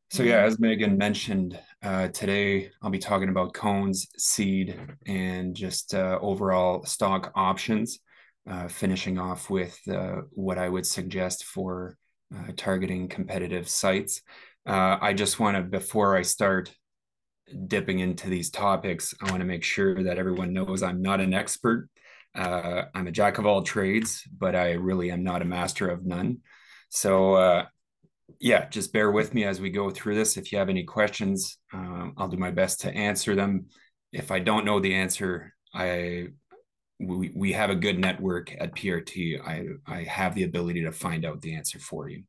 So yeah, as Megan mentioned, today I'll be talking about cones, seed, and just overall stock options, finishing off with what I would suggest for targeting competitive sites. I just want to, before I start dipping into these topics, I want to make sure that everyone knows I'm not an expert. I'm a jack of all trades, but I really am not a master of none. So yeah, just bear with me as we go through this. If you have any questions, I'll do my best to answer them. If I don't know the answer, we have a good network at PRT. I have the ability to find out the answer for you.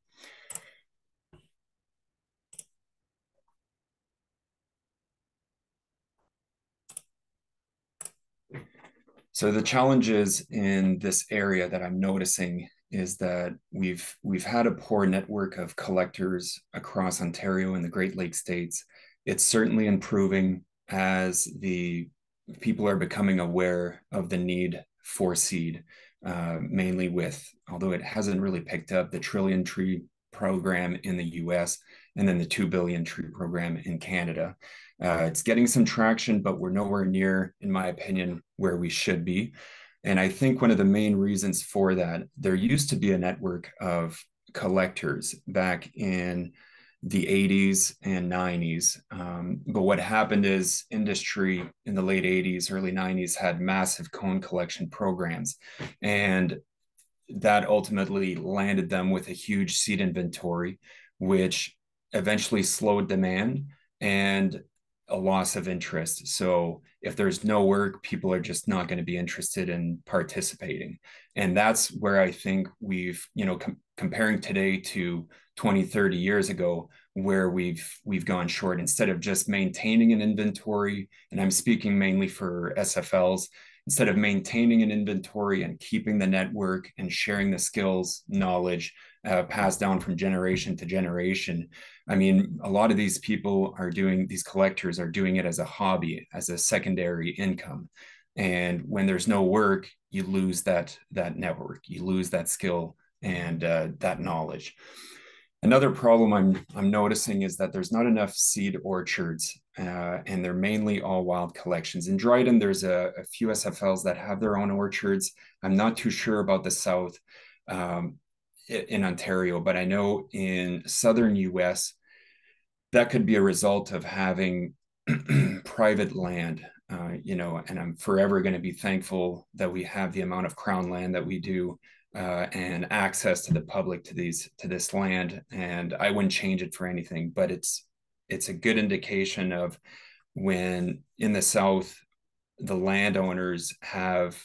So the challenges in this area that I'm noticing is that we've had a poor network of collectors across Ontario and the Great Lakes states. It's certainly improving as the people are becoming aware of the need for seed, mainly with, although it hasn't really picked up, the trillion tree program in the US and then the 2 billion tree program in Canada. It's getting some traction, but we're nowhere near, in my opinion, where we should be. And I think one of the main reasons for that, there used to be a network of collectors back in the 80s and 90s. But what happened is industry in the late 80s, early 90s had massive cone collection programs. And that ultimately landed them with a huge seed inventory, which eventually slowed demand and a loss of interest. So if there's no work, people are just not going to be interested in participating. And that's where I think we've, comparing today to 20, 30 years ago, where we've gone short instead of just maintaining an inventory. And I'm speaking mainly for SFLs. Instead of maintaining an inventory and keeping the network and sharing the skills, knowledge passed down from generation to generation. I mean, a lot of these people are doing, these collectors are doing it as a hobby, as a secondary income. And when there's no work, you lose that network, you lose that skill and that knowledge. Another problem I'm noticing is that there's not enough seed orchards, and they're mainly all wild collections. In Dryden, there's a few SFLs that have their own orchards. I'm not too sure about the South in Ontario, but I know in Southern US, that could be a result of having private land, and I'm forever going to be thankful that we have the amount of crown land that we do, and access to the public to this land. And I wouldn't change it for anything, but it's a good indication of when in the South, the landowners have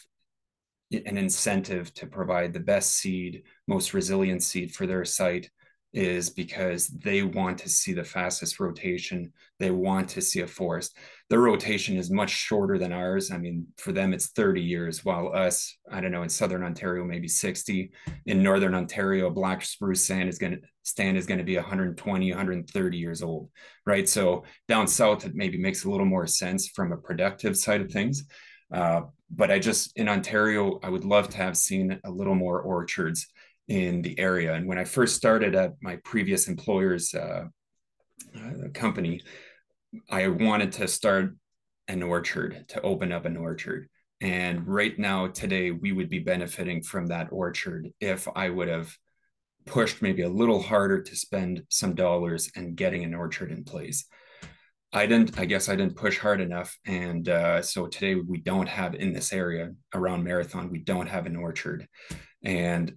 an incentive to provide the best seed, most resilient seed for their site is because they want to see the fastest rotation. They want to see a forest. Their rotation is much shorter than ours. I mean, for them, it's 30 years, while us, I don't know, in Southern Ontario, maybe 60. In Northern Ontario, black spruce stand is going to be 120, 130 years old, right? So down south, it maybe makes a little more sense from a productive side of things. But in Ontario, I would love to have seen a little more orchards in the area. And when I first started at my previous employer's company, I wanted to start an orchard, to open up an orchard. And right now, today, we would be benefiting from that orchard if I would have pushed maybe a little harder to spend some dollars and getting an orchard in place. I guess I didn't push hard enough. And so today we don't have in this area around Marathon, we don't have an orchard. And,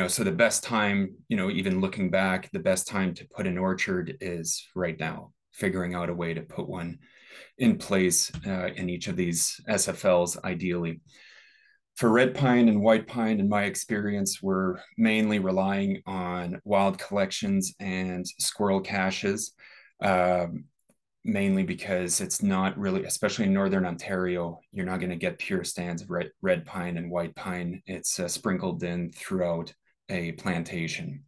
so the best time, even looking back, the best time to put an orchard is right now, figuring out a way to put one in place in each of these SFLs, ideally. For red pine and white pine, in my experience, we're mainly relying on wild collections and squirrel caches. Mainly because it's not really, especially in Northern Ontario, you're not going to get pure stands of red pine and white pine. It's sprinkled in throughout a plantation.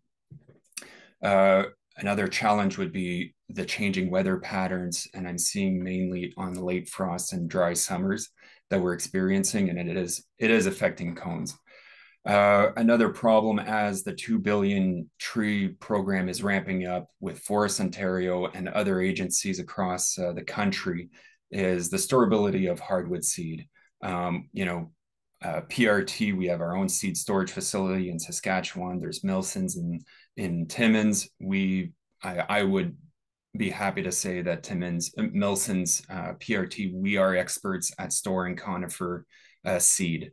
Another challenge would be the changing weather patterns, and I'm seeing mainly on the late frost and dry summers that we're experiencing, and it is affecting cones. Another problem as the 2 billion tree program is ramping up with Forest Ontario and other agencies across the country is the storability of hardwood seed. PRT, we have our own seed storage facility in Saskatchewan. There's Milson's in Timmins. I would be happy to say that Milson's PRT, we are experts at storing conifer seed.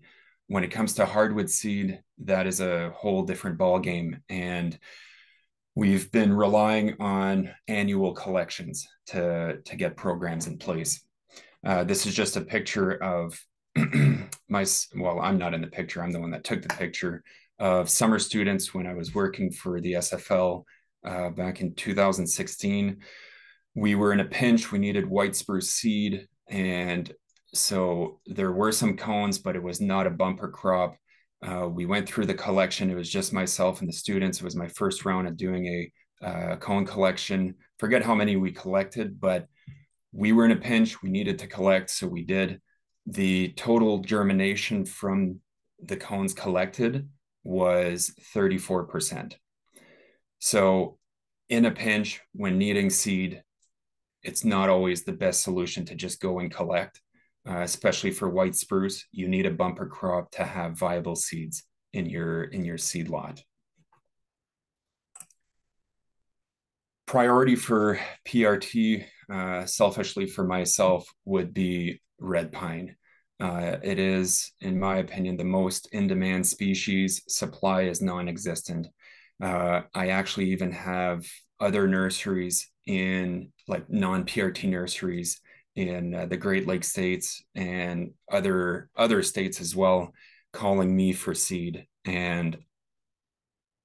When it comes to hardwood seed, that is a whole different ballgame. And we've been relying on annual collections to get programs in place. This is just a picture of I'm not in the picture. I'm the one that took the picture of summer students when I was working for the SFL back in 2016. We were in a pinch. We needed white spruce seed. And so there were some cones, but it was not a bumper crop. We went through the collection. It was just myself and the students. It was my first round of doing a cone collection. Forget how many we collected, but we were in a pinch. We needed to collect, so we did. The total germination from the cones collected was 34%. So in a pinch, when needing seed, it's not always the best solution to just go and collect, especially for white spruce. You need a bumper crop to have viable seeds in your seed lot. Priority for PRT, selfishly for myself, would be red pine. It is, in my opinion, the most in-demand species. Supply is non-existent. I actually even have other nurseries in like non-PRT nurseries in the Great Lakes states and other states as well, calling me for seed, and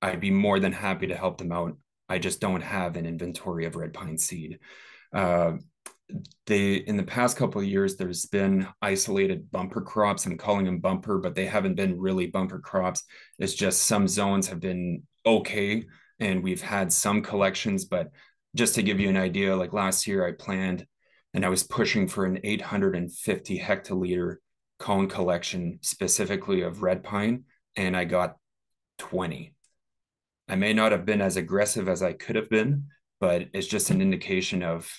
I'd be more than happy to help them out. I just don't have an inventory of red pine seed. Uh, in the past couple of years, there's been isolated bumper crops. I'm calling them bumper, but they haven't been really bumper crops. It's just some zones have been okay, and we've had some collections. But just to give you an idea, like last year, I planned and I was pushing for an 850 hectoliter cone collection specifically of red pine, and I got 20. I may not have been as aggressive as I could have been, but it's just an indication of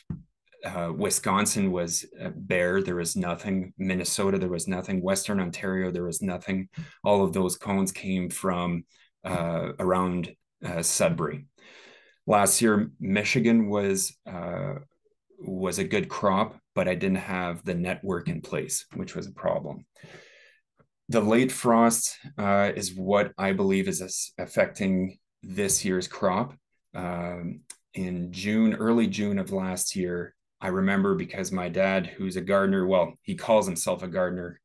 Wisconsin was bare. There was nothing. Minnesota, there was nothing. Western Ontario, there was nothing. All of those cones came from around Sudbury. Last year, Michigan was a good crop, but I didn't have the network in place, which was a problem. The late frost is what I believe is affecting this year's crop. In early June of last year, I remember because my dad, who's a gardener, well, he calls himself a gardener.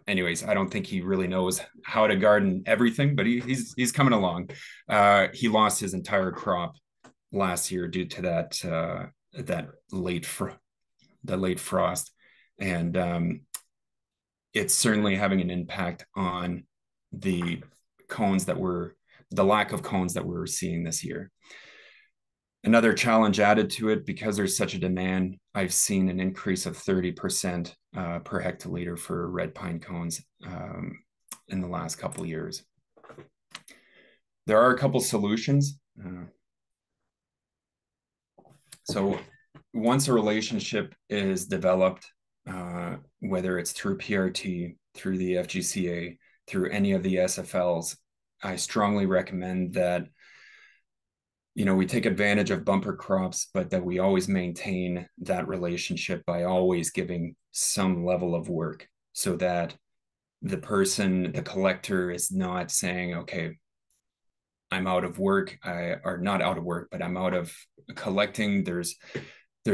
Anyways, I don't think he really knows how to garden everything, but he's coming along. He lost his entire crop last year due to that late frost. And it's certainly having an impact on the lack of cones that we're seeing this year. Another challenge added to it, because there's such a demand, I've seen an increase of 30% per hectoliter for red pine cones in the last couple of years. There are a couple solutions. So once a relationship is developed, whether it's through PRT, through the FGCA, through any of the SFLs, I strongly recommend that we take advantage of bumper crops, but that we always maintain that relationship by always giving some level of work, so that the collector is not saying, okay, I'm out of work, or not out of work, but I'm out of collecting. There's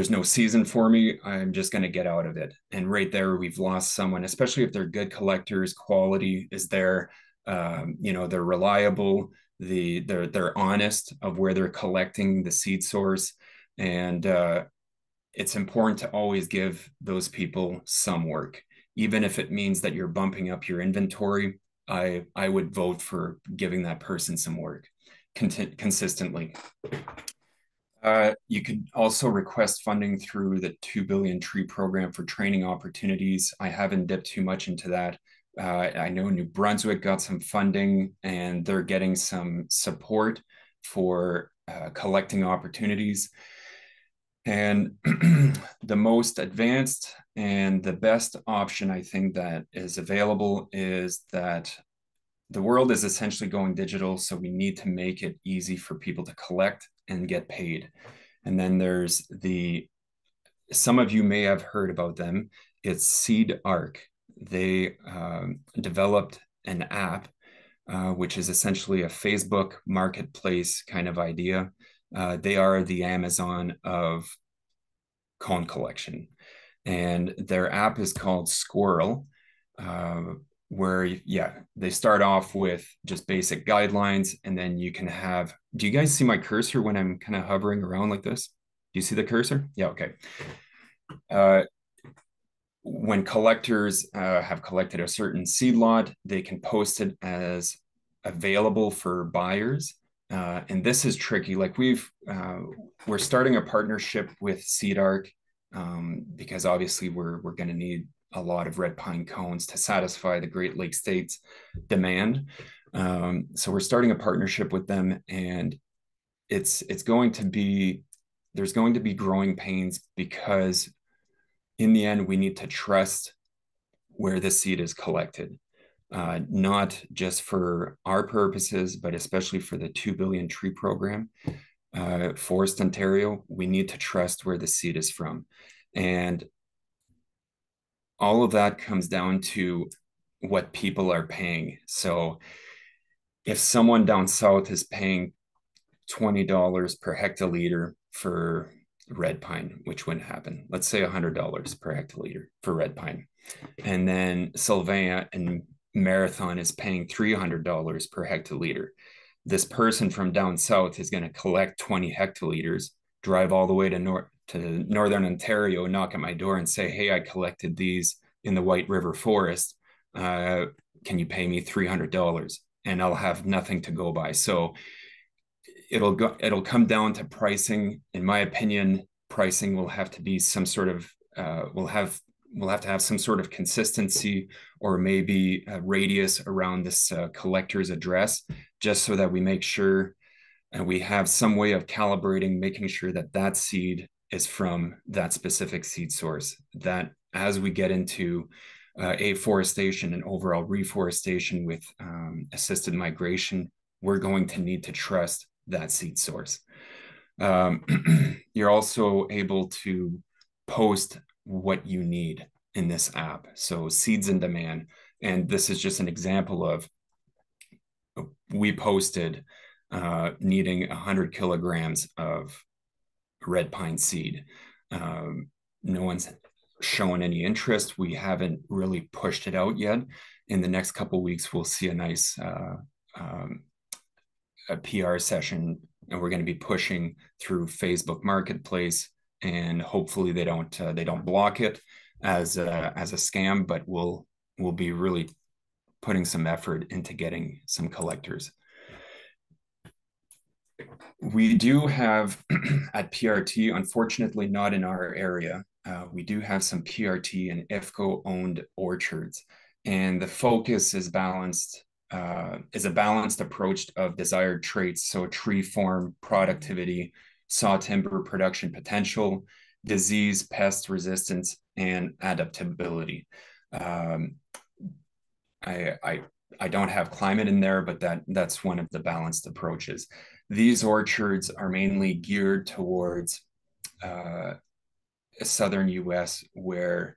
no season for me. I'm just going to get out of it. And right there, we've lost someone, especially if they're good collectors. Quality is there. They're reliable. They're honest of where they're collecting the seed source. And it's important to always give those people some work, even if it means that you're bumping up your inventory. I would vote for giving that person some work consistently. You could also request funding through the 2 billion tree program for training opportunities. I haven't dipped too much into that. I know New Brunswick got some funding and they're getting some support for collecting opportunities. And the most advanced and the best option I think that is available is that the world is essentially going digital. So we need to make it easy for people to collect and get paid. And then there's some of you may have heard about them. It's Seed Arc. They developed an app, which is essentially a Facebook marketplace kind of idea. They are the Amazon of cone collection. And their app is called Squirrel, where, yeah, they start off with just basic guidelines. And then you can have, do you guys see my cursor when I'm kind of hovering around like this? Do you see the cursor? Yeah, okay. When collectors have collected a certain seed lot, they can post it as available for buyers. And this is tricky. Like we're starting a partnership with SeedArc because obviously we're going to need a lot of red pine cones to satisfy the Great Lakes states demand. So we're starting a partnership with them, and it's going to be there's going to be growing pains because in the end we need to trust where the seed is collected. Not just for our purposes, but especially for the 2 billion tree program. Forest Ontario, we need to trust where the seed is from. And all of that comes down to what people are paying. So if someone down south is paying $20 per hectoliter for red pine, which wouldn't happen, let's say $100 per hectoliter for red pine. And then Sylvain and Marathon is paying $300 per hectoliter. This person from down south is going to collect 20 hectoliters, drive all the way to northern Ontario, knock at my door and say, hey, I collected these in the White River Forest. Can you pay me $300? And I'll have nothing to go by. So it'll come down to pricing. In my opinion, pricing will have to be some sort of we'll have to have some sort of consistency, or maybe a radius around this collector's address, just so that we make sure and we have some way of calibrating, making sure that that seed is from that specific seed source. That as we get into afforestation and overall reforestation with assisted migration, we're going to need to trust that seed source. You're also able to post what you need in this app. So seeds in demand. And this is just an example of, we posted needing 100 kilograms of red pine seed. No one's shown any interest. We haven't really pushed it out yet. In the next couple of weeks, we'll see a nice a PR session, and we're going to be pushing through Facebook Marketplace, and hopefully they don't block it as a scam, but we'll be really putting some effort into getting some collectors. We do have at PRT, unfortunately not in our area, we do have some PRT and IFCO owned orchards, and the focus is balanced, is a balanced approach of desired traits. So tree form, productivity, saw timber production potential, disease, pest resistance, and adaptability. I don't have climate in there, but that's one of the balanced approaches. These orchards are mainly geared towards southern US, where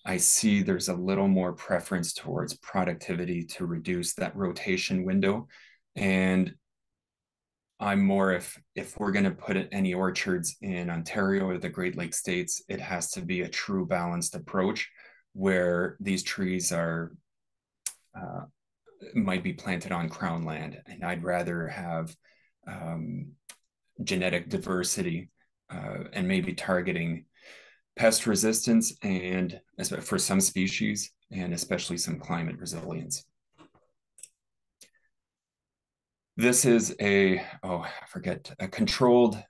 I see there's a little more preference towards productivity to reduce that rotation window. And I'm more, if we're going to put any orchards in Ontario or the Great Lakes states, it has to be a true balanced approach where these trees are might be planted on crown land. And I'd rather have genetic diversity and maybe targeting pest resistance and for some species, and especially some climate resilience. This is a controlled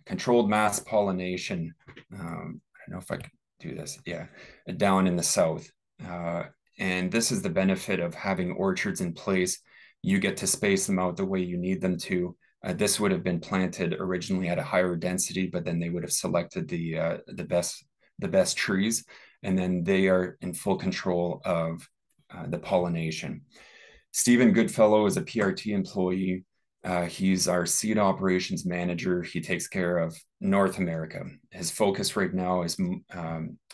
controlled mass pollination. I don't know if do this. Yeah, down in the south. Uh, and this is the benefit of having orchards in place. You get to space them out the way you need them to. This would have been planted originally at a higher density, but then they would have selected the best trees, and then they are in full control of the pollination. Stephen Goodfellow is a PRT employee. He's our seed operations manager. He takes care of North America. His focus right now is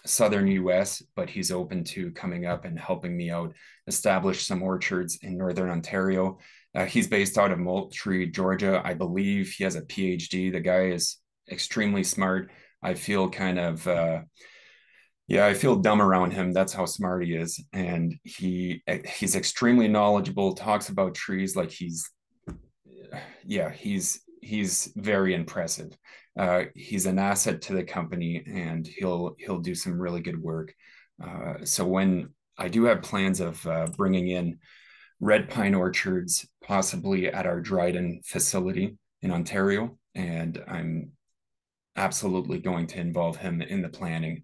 Southern US, but he's open to coming up and helping me out establish some orchards in Northern Ontario. He's based out of Montpellier, Georgia. I believe he has a PhD. The guy is extremely smart. I feel kind of yeah, I feel dumb around him. That's how smart he is, and he's extremely knowledgeable. Talks about trees like he's very impressive. He's an asset to the company, and he'll do some really good work. So when I do have plans of bringing in red pine orchards, possibly at our Dryden facility in Ontario, and I'm absolutely going to involve him in the planning.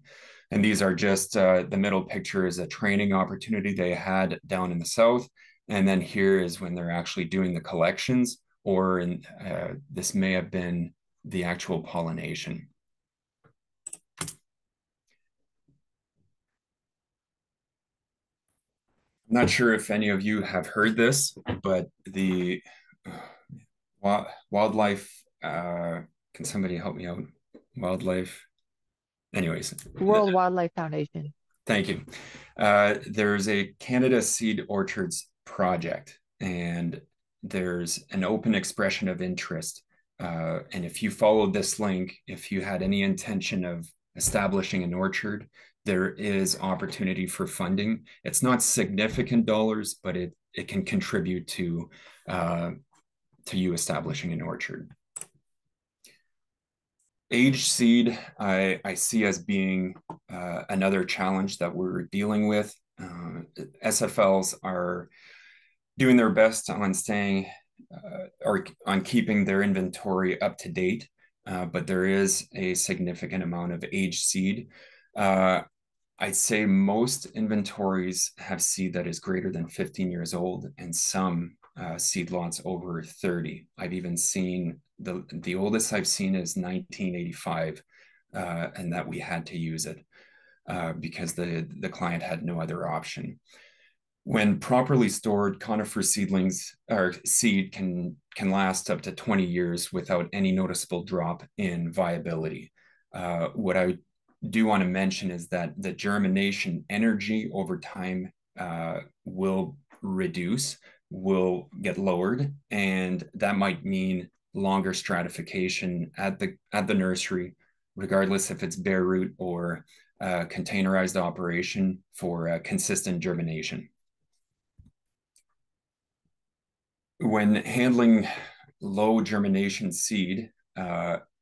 And these are just the middle picture is a training opportunity they had down in the south. And then here is when they're actually doing the collections, or this may have been the actual pollination. I'm not sure if any of you have heard this, but the wildlife, can somebody help me out? Wildlife, anyways. World Wildlife Foundation. Thank you. There's a Canada Seed Orchards project, and there's an open expression of interest. And if you followed this link, if you had any intention of establishing an orchard, there is opportunity for funding. It's not significant dollars, but it can contribute to you establishing an orchard. Aged seed, I see as being another challenge that we're dealing with. SFLs are doing their best on staying or on keeping their inventory up to date, but there is a significant amount of aged seed. I'd say most inventories have seed that is greater than 15 years old, and some seed lots over 30. I've even seen the oldest I've seen is 1985, and that we had to use it because the client had no other option. When properly stored, conifer seedlings or seed can last up to 20 years without any noticeable drop in viability. What I do want to mention is that the germination energy over time will reduce, will get lowered, and that might mean longer stratification at the nursery, regardless if it's bare root or containerized operation for consistent germination. When handling low germination seed,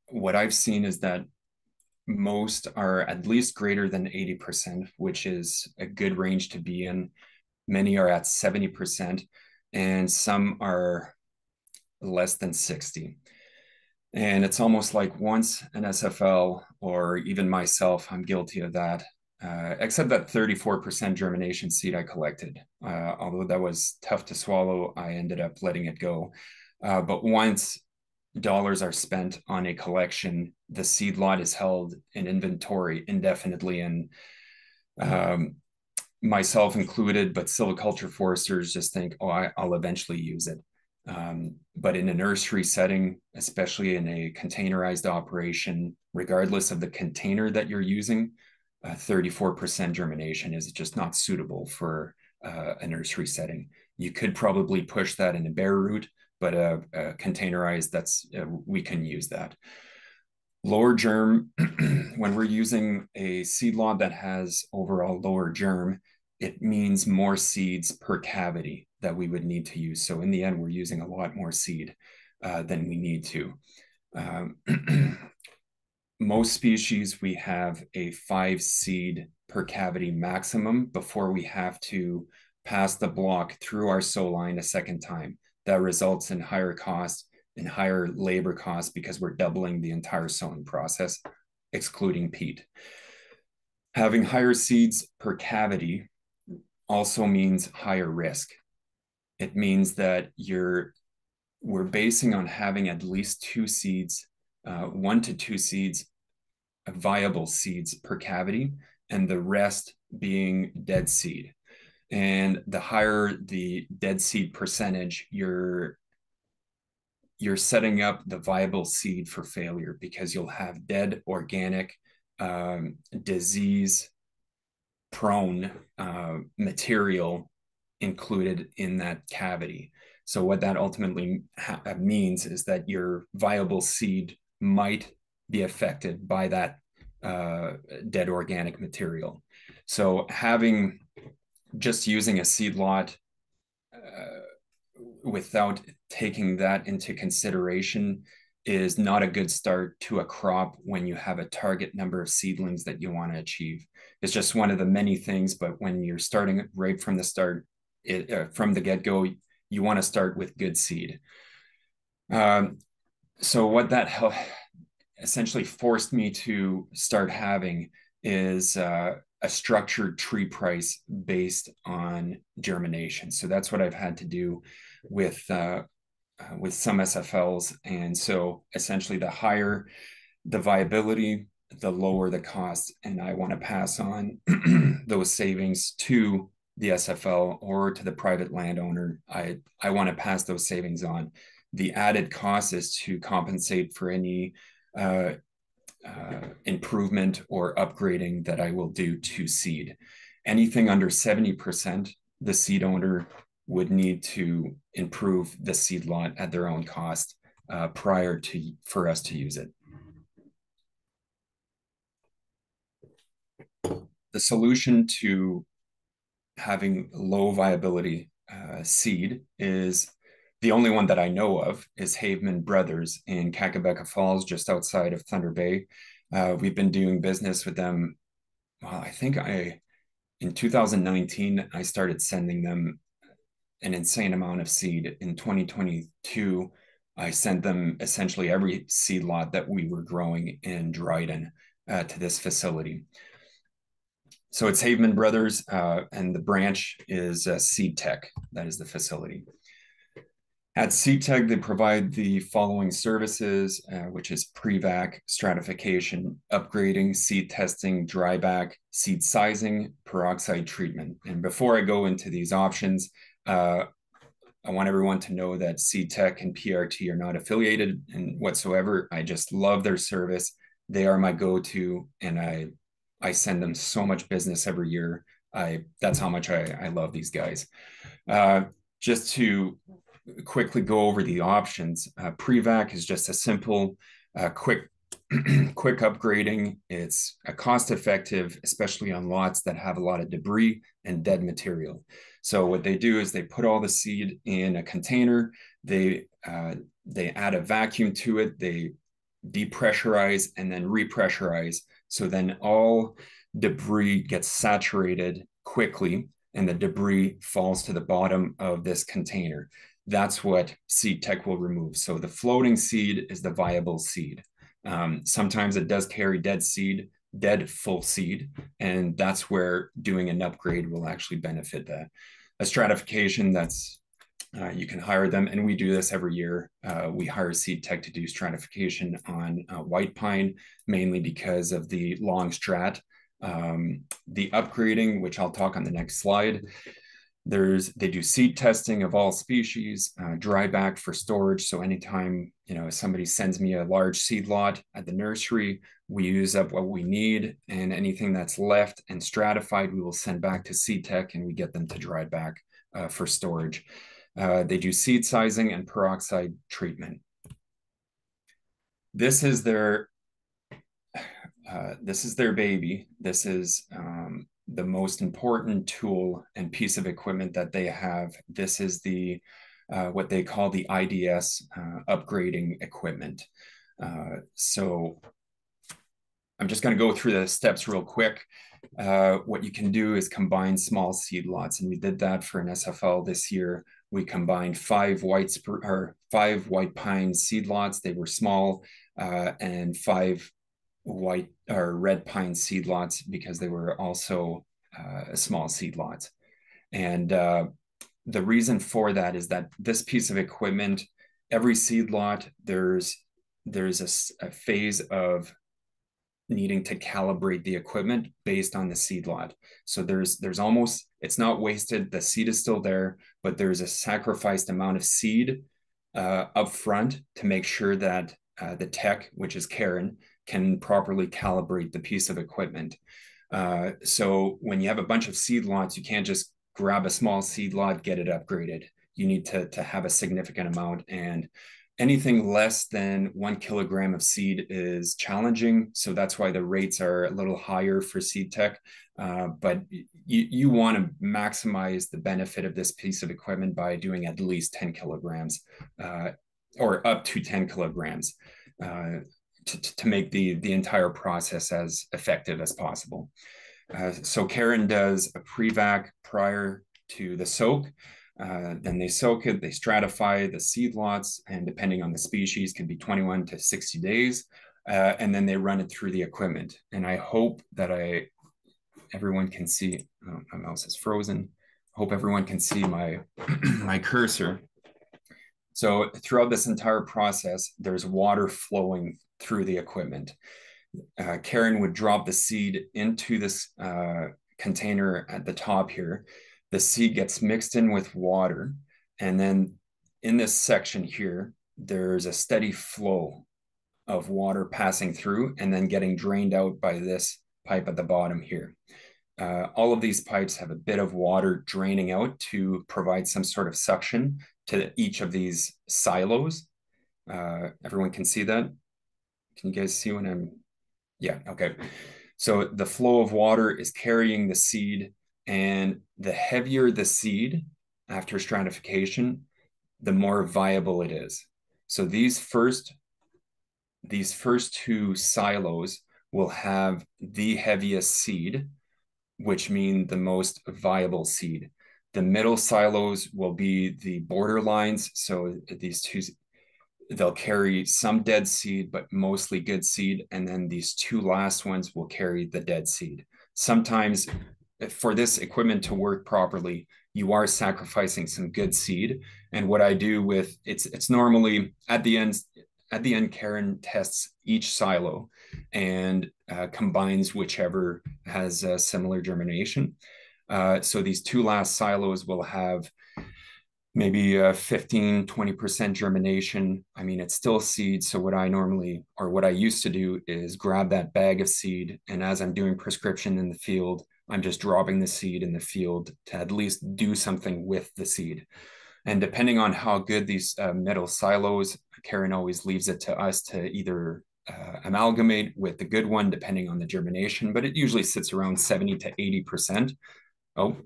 what I've seen is that most are at least greater than 80%, which is a good range to be in. Many are at 70%, and some are less than 60. And it's almost like once an SFL, or even myself, I'm guilty of that, except that 34% germination seed I collected. Although that was tough to swallow, I ended up letting it go. But once dollars are spent on a collection, the seed lot is held in inventory indefinitely, and myself included, but silviculture foresters just think, oh, I'll eventually use it. But in a nursery setting, especially in a containerized operation, regardless of the container that you're using, 34% germination is just not suitable for a nursery setting. You could probably push that in a bare root, but containerized, we can use that. Lower germ, when we're using a seed lot that has overall lower germ, it means more seeds per cavity that we would need to use. So in the end, we're using a lot more seed than we need to. Most species, we have a 5 seed per cavity maximum before we have to pass the block through our sow line a second time. That results in higher costs and higher labor costs because we're doubling the entire sowing process, excluding peat. Having higher seeds per cavity also means higher risk. It means that we're basing on having at least 2 seeds, 1 to 2 seeds, viable seeds per cavity, and the rest being dead seed. And the higher the dead seed percentage, you're setting up the viable seed for failure, because you'll have dead organic, disease prone material included in that cavity. So what that ultimately means is that your viable seed might be affected by that dead organic material. So just using a seed lot without taking that into consideration is not a good start to a crop when you have a target number of seedlings that you want to achieve. It's just one of the many things, but when you're starting right from the start, from the get-go, you want to start with good seed. So what that essentially forced me to start having is a structured tree price based on germination. So that's what I've had to do with some SFLs. And so essentially the higher the viability, the lower the cost. And I want to pass on those savings to the SFL or to the private landowner. I want to pass those savings on. The added cost is to compensate for any improvement or upgrading that I will do to seed. Anything under 70%, the seed owner would need to improve the seed lot at their own cost for us to use it. The solution to having low viability seed is the only one that I know of is Haveman Brothers in Kakabeka Falls, just outside of Thunder Bay. We've been doing business with them. Well, I think in 2019, I started sending them an insane amount of seed. In 2022, I sent them essentially every seed lot that we were growing in Dryden to this facility. So it's Haveman Brothers, and the branch is Seed Tech. That is the facility. At Seed Tech, they provide the following services, which is pre-vac, stratification, upgrading, seed testing, dryback, seed sizing, peroxide treatment. And before I go into these options, I want everyone to know that Seed Tech and PRT are not affiliated in whatsoever. I just love their service. They are my go-to, and I send them so much business every year. That's how much I love these guys. Just to quickly go over the options, pre-vac is just a simple, quick upgrading. It's a cost-effective, especially on lots that have a lot of debris and dead material. So what they do is they put all the seed in a container. They add a vacuum to it. They depressurize and then repressurize. So then all debris gets saturated quickly, and the debris falls to the bottom of this container. That's what Seed Tech will remove. So the floating seed is the viable seed. Sometimes it does carry dead full seed, and that's where doing an upgrade will actually benefit that. A stratification, that's you can hire them, and we do this every year. We hire Seed Tech to do stratification on white pine, mainly because of the long strat. The upgrading, which I'll talk on the next slide, they do seed testing of all species, dry back for storage. So anytime somebody sends me a large seed lot at the nursery, we use up what we need, and anything that's left and stratified, we will send back to Seed Tech, and we get them to dry back for storage. They do seed sizing and peroxide treatment. This is their baby. This is the most important tool and piece of equipment that they have. This is what they call the IDS upgrading equipment. So I'm just going to go through the steps real quick. What you can do is combine small seed lots, and we did that for an SFL this year. We combined 5 white pine seed lots. They were small, and 5 white or red pine seed lots because they were also small seed lots. And the reason for that is that this piece of equipment, every seed lot, there's a phase of needing to calibrate the equipment based on the seed lot. So there's almost, it's not wasted. The seed is still there, but there's a sacrificed amount of seed up front to make sure that the tech, which is Karen, can properly calibrate the piece of equipment. So when you have a bunch of seed lots, you can't just grab a small seed lot, get it upgraded. You need to have a significant amount, and anything less than 1 kilogram of seed is challenging. So that's why the rates are a little higher for seed tech. But you want to maximize the benefit of this piece of equipment by doing at least 10 kilograms or up to 10 kilograms to make the entire process as effective as possible. So Karen does a pre-vac prior to the soak. Then they soak it, they stratify the seed lots, and depending on the species, could be 21 to 60 days. And then they run it through the equipment. And I hope that everyone can see, oh, my mouse is frozen. I hope everyone can see my, my cursor. So throughout this entire process, there's water flowing through the equipment. Karen would drop the seed into this container at the top here. The seed gets mixed in with water. And then in this section here, there's a steady flow of water passing through and then getting drained out by this pipe at the bottom here. All of these pipes have a bit of water draining out to provide some sort of suction to each of these silos. Everyone can see that? Can you guys see when I'm, yeah, okay. So the flow of water is carrying the seed, and the heavier the seed after stratification, the more viable it is. So these first two silos will have the heaviest seed, which mean the most viable seed. The middle silos will be the borderlines. So these two, they'll carry some dead seed, but mostly good seed. And then these two last ones will carry the dead seed. Sometimes for this equipment to work properly, you are sacrificing some good seed. And what I do with it's normally at the end, Karen tests each silo and combines whichever has a similar germination. So these two last silos will have maybe 15, 20% germination. I mean, it's still seed. So what I used to do is grab that bag of seed. And as I'm doing prescription in the field, I'm just dropping the seed in the field to at least do something with the seed. And depending on how good these middle silos, Karen always leaves it to us to either amalgamate with the good one, depending on the germination, but it usually sits around 70 to 80%. Oh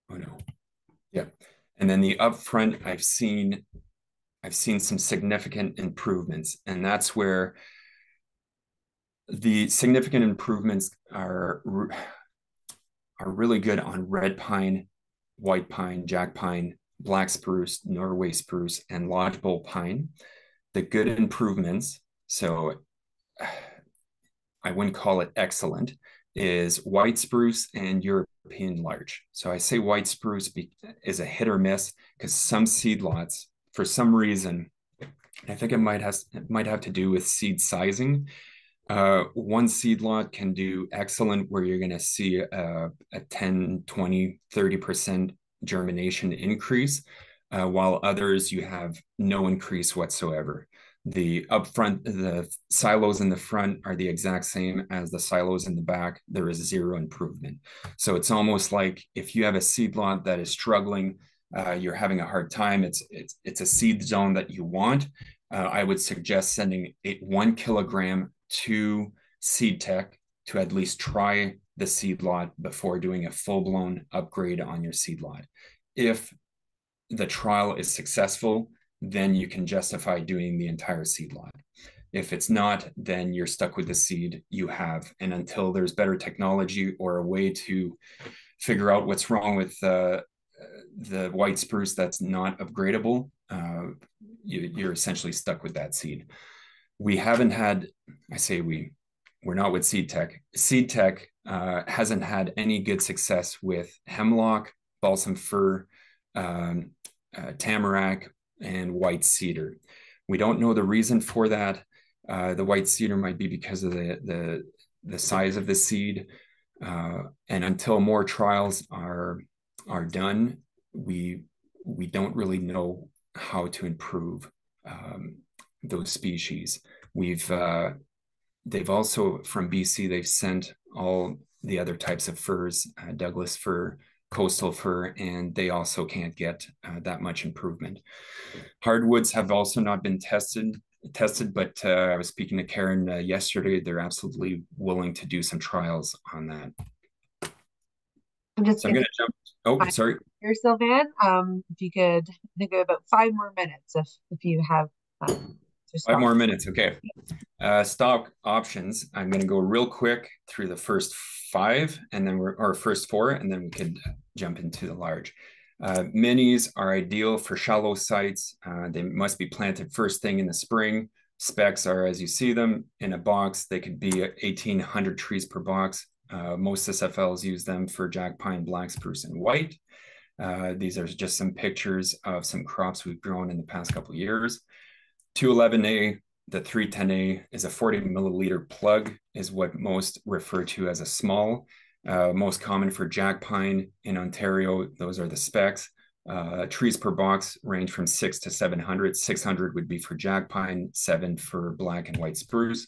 no. Yeah. And then the upfront, I've seen some significant improvements, and that's where the significant improvements are really good on red pine, white pine, jack pine, black spruce, Norway spruce, and lodgepole pine. The good improvements, so I wouldn't call it excellent, is white spruce and European larch. So I say white spruce is a hit or miss because some seed lots, for some reason, I think it might have to do with seed sizing. One seed lot can do excellent where you're going to see a 10, 20, 30% germination increase, while others you have no increase whatsoever. The silos in the front are the exact same as the silos in the back. There is zero improvement. So it's almost like if you have a seed lot that is struggling, you're having a hard time, it's a seed zone that you want, I would suggest sending 1 kilogram to seed tech to at least try the seed lot before doing a full-blown upgrade on your seed lot. If the trial is successful, then you can justify doing the entire seed lot. If it's not, then you're stuck with the seed you have. And until there's better technology or a way to figure out what's wrong with the white spruce that's not upgradable, you're essentially stuck with that seed. we haven't had, I say we're not with Seed Tech. Seed Tech hasn't had any good success with hemlock, balsam fir, tamarack, and white cedar. We don't know the reason for that. The white cedar might be because of the size of the seed. And until more trials are done, we don't really know how to improve those species. They've also, from BC, they've sent all the other types of firs, Douglas fir, coastal fir, and they also can't get that much improvement. Hardwoods have also not been tested, but I was speaking to Karen yesterday. They're absolutely willing to do some trials on that. I'm just So I'm going to jump. Oh, sorry. Here, Sylvain. If you could, I think about 5 more minutes if you have 5 more minutes. Okay. Stock options. I'm going to go real quick through the first five, and then first four, and then we could jump into the large. Minis are ideal for shallow sites. They must be planted first thing in the spring. Specs are as you see them in a box. They could be 1,800 trees per box. Most SFLs use them for jack pine, black spruce, and white. These are just some pictures of some crops we've grown in the past couple of years. 211A, the 310A is a 40 milliliter plug, is what most refer to as a small. Most common for jack pine in Ontario, those are the specs. Trees per box range from 6 to 700. 600 would be for jack pine, 7 for black and white spruce.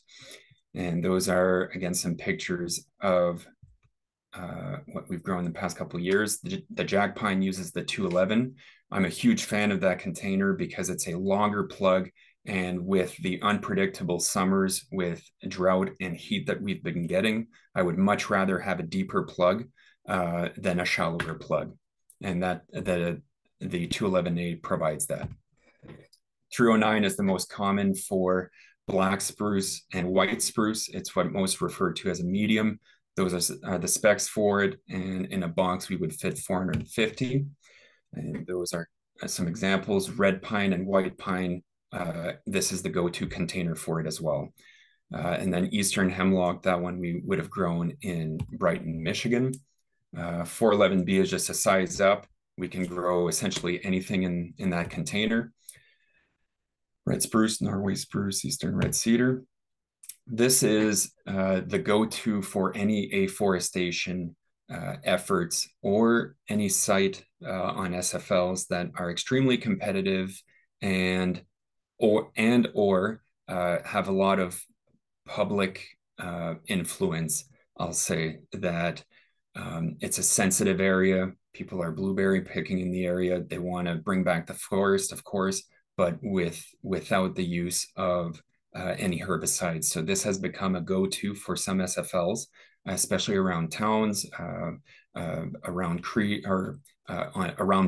And those are, again, some pictures of what we've grown in the past couple of years. The jack pine uses the 211. I'm a huge fan of that container because it's a longer plug, and with the unpredictable summers with drought and heat that we've been getting, I would much rather have a deeper plug than a shallower plug. And that the 211A provides that. 309 is the most common for black spruce and white spruce. It's what most refer to as a medium. Those are the specs for it. And in a box, we would fit 450. And those are some examples. Red pine and white pine. This is the go-to container for it as well. And then Eastern hemlock, that one we would have grown in Brighton, Michigan. 411B is just a size up. We can grow essentially anything in that container. Red spruce, Norway spruce, Eastern red cedar. This is the go-to for any afforestation efforts or any site on SFLs that are extremely competitive and or have a lot of public influence. I'll say that it's a sensitive area. People are blueberry picking in the area. They want to bring back the forest, of course, but without the use of any herbicides. So this has become a go-to for some SFLs, especially around towns, around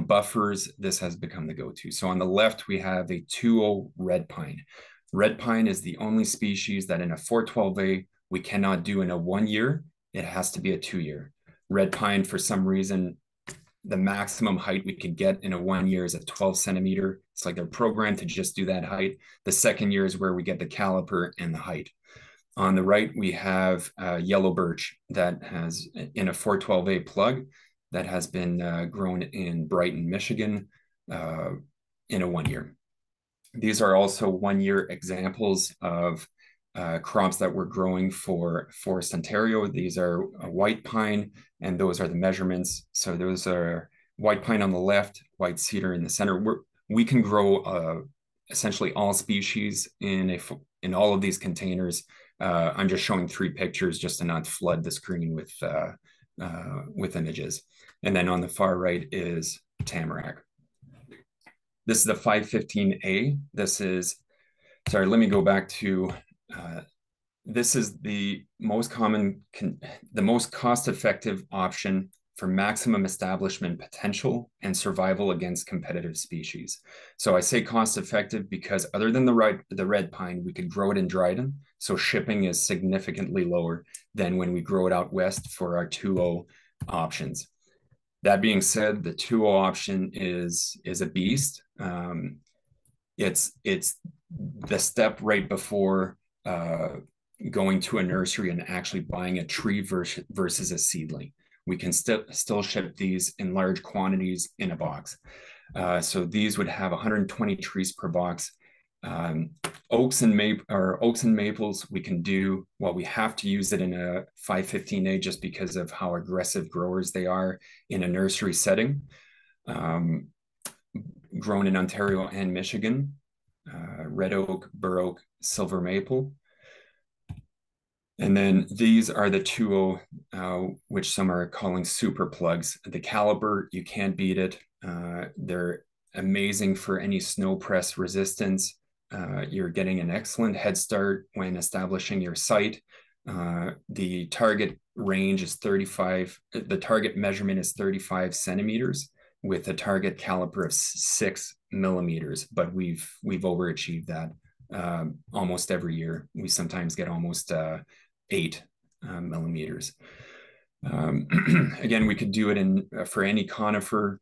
buffers. This has become the go-to. So on the left, we have a 2.0 red pine. Red pine is the only species that in a 412A we cannot do in a 1 year. It has to be a 2 year. Red pine, for some reason, the maximum height we could get in a 1 year is a 12 centimeter. It's like they're programmed to just do that height. The second year is where we get the caliper and the height. On the right, we have yellow birch that has in a 412A plug that has been grown in Brighton, Michigan in a 1 year. These are also 1 year examples of crops that we're growing for Forest Ontario. These are a white pine, and those are the measurements. So those are white pine on the left, white cedar in the center. We can grow essentially all species in all of these containers. I'm just showing 3 pictures just to not flood the screen with images. And then on the far right is tamarack. This is the 515A. Sorry, let me go back to, this is the most common, the most cost-effective option for maximum establishment potential and survival against competitive species. So I say cost-effective because other than the red pine, we could grow it in Dryden. So shipping is significantly lower than when we grow it out west for our 2.0 options. That being said, the 2.0 option is a beast. It's the step right before going to a nursery and actually buying a tree versus a seedling. We can still ship these in large quantities in a box. So these would have 120 trees per box. Oaks and maples, we can do, well, we have to use it in a 515A just because of how aggressive growers they are in a nursery setting. Grown in Ontario and Michigan, red oak, bur oak, silver maple. And then these are the 2.0, which some are calling super plugs. The caliber, you can't beat it. They're amazing for any snow press resistance. You're getting an excellent head start when establishing your site. The target range is 35, the target measurement is 35 centimeters with a target caliper of 6 millimeters, but we've overachieved that almost every year. We sometimes get almost 8 millimeters. Again, we could do it in for any conifer.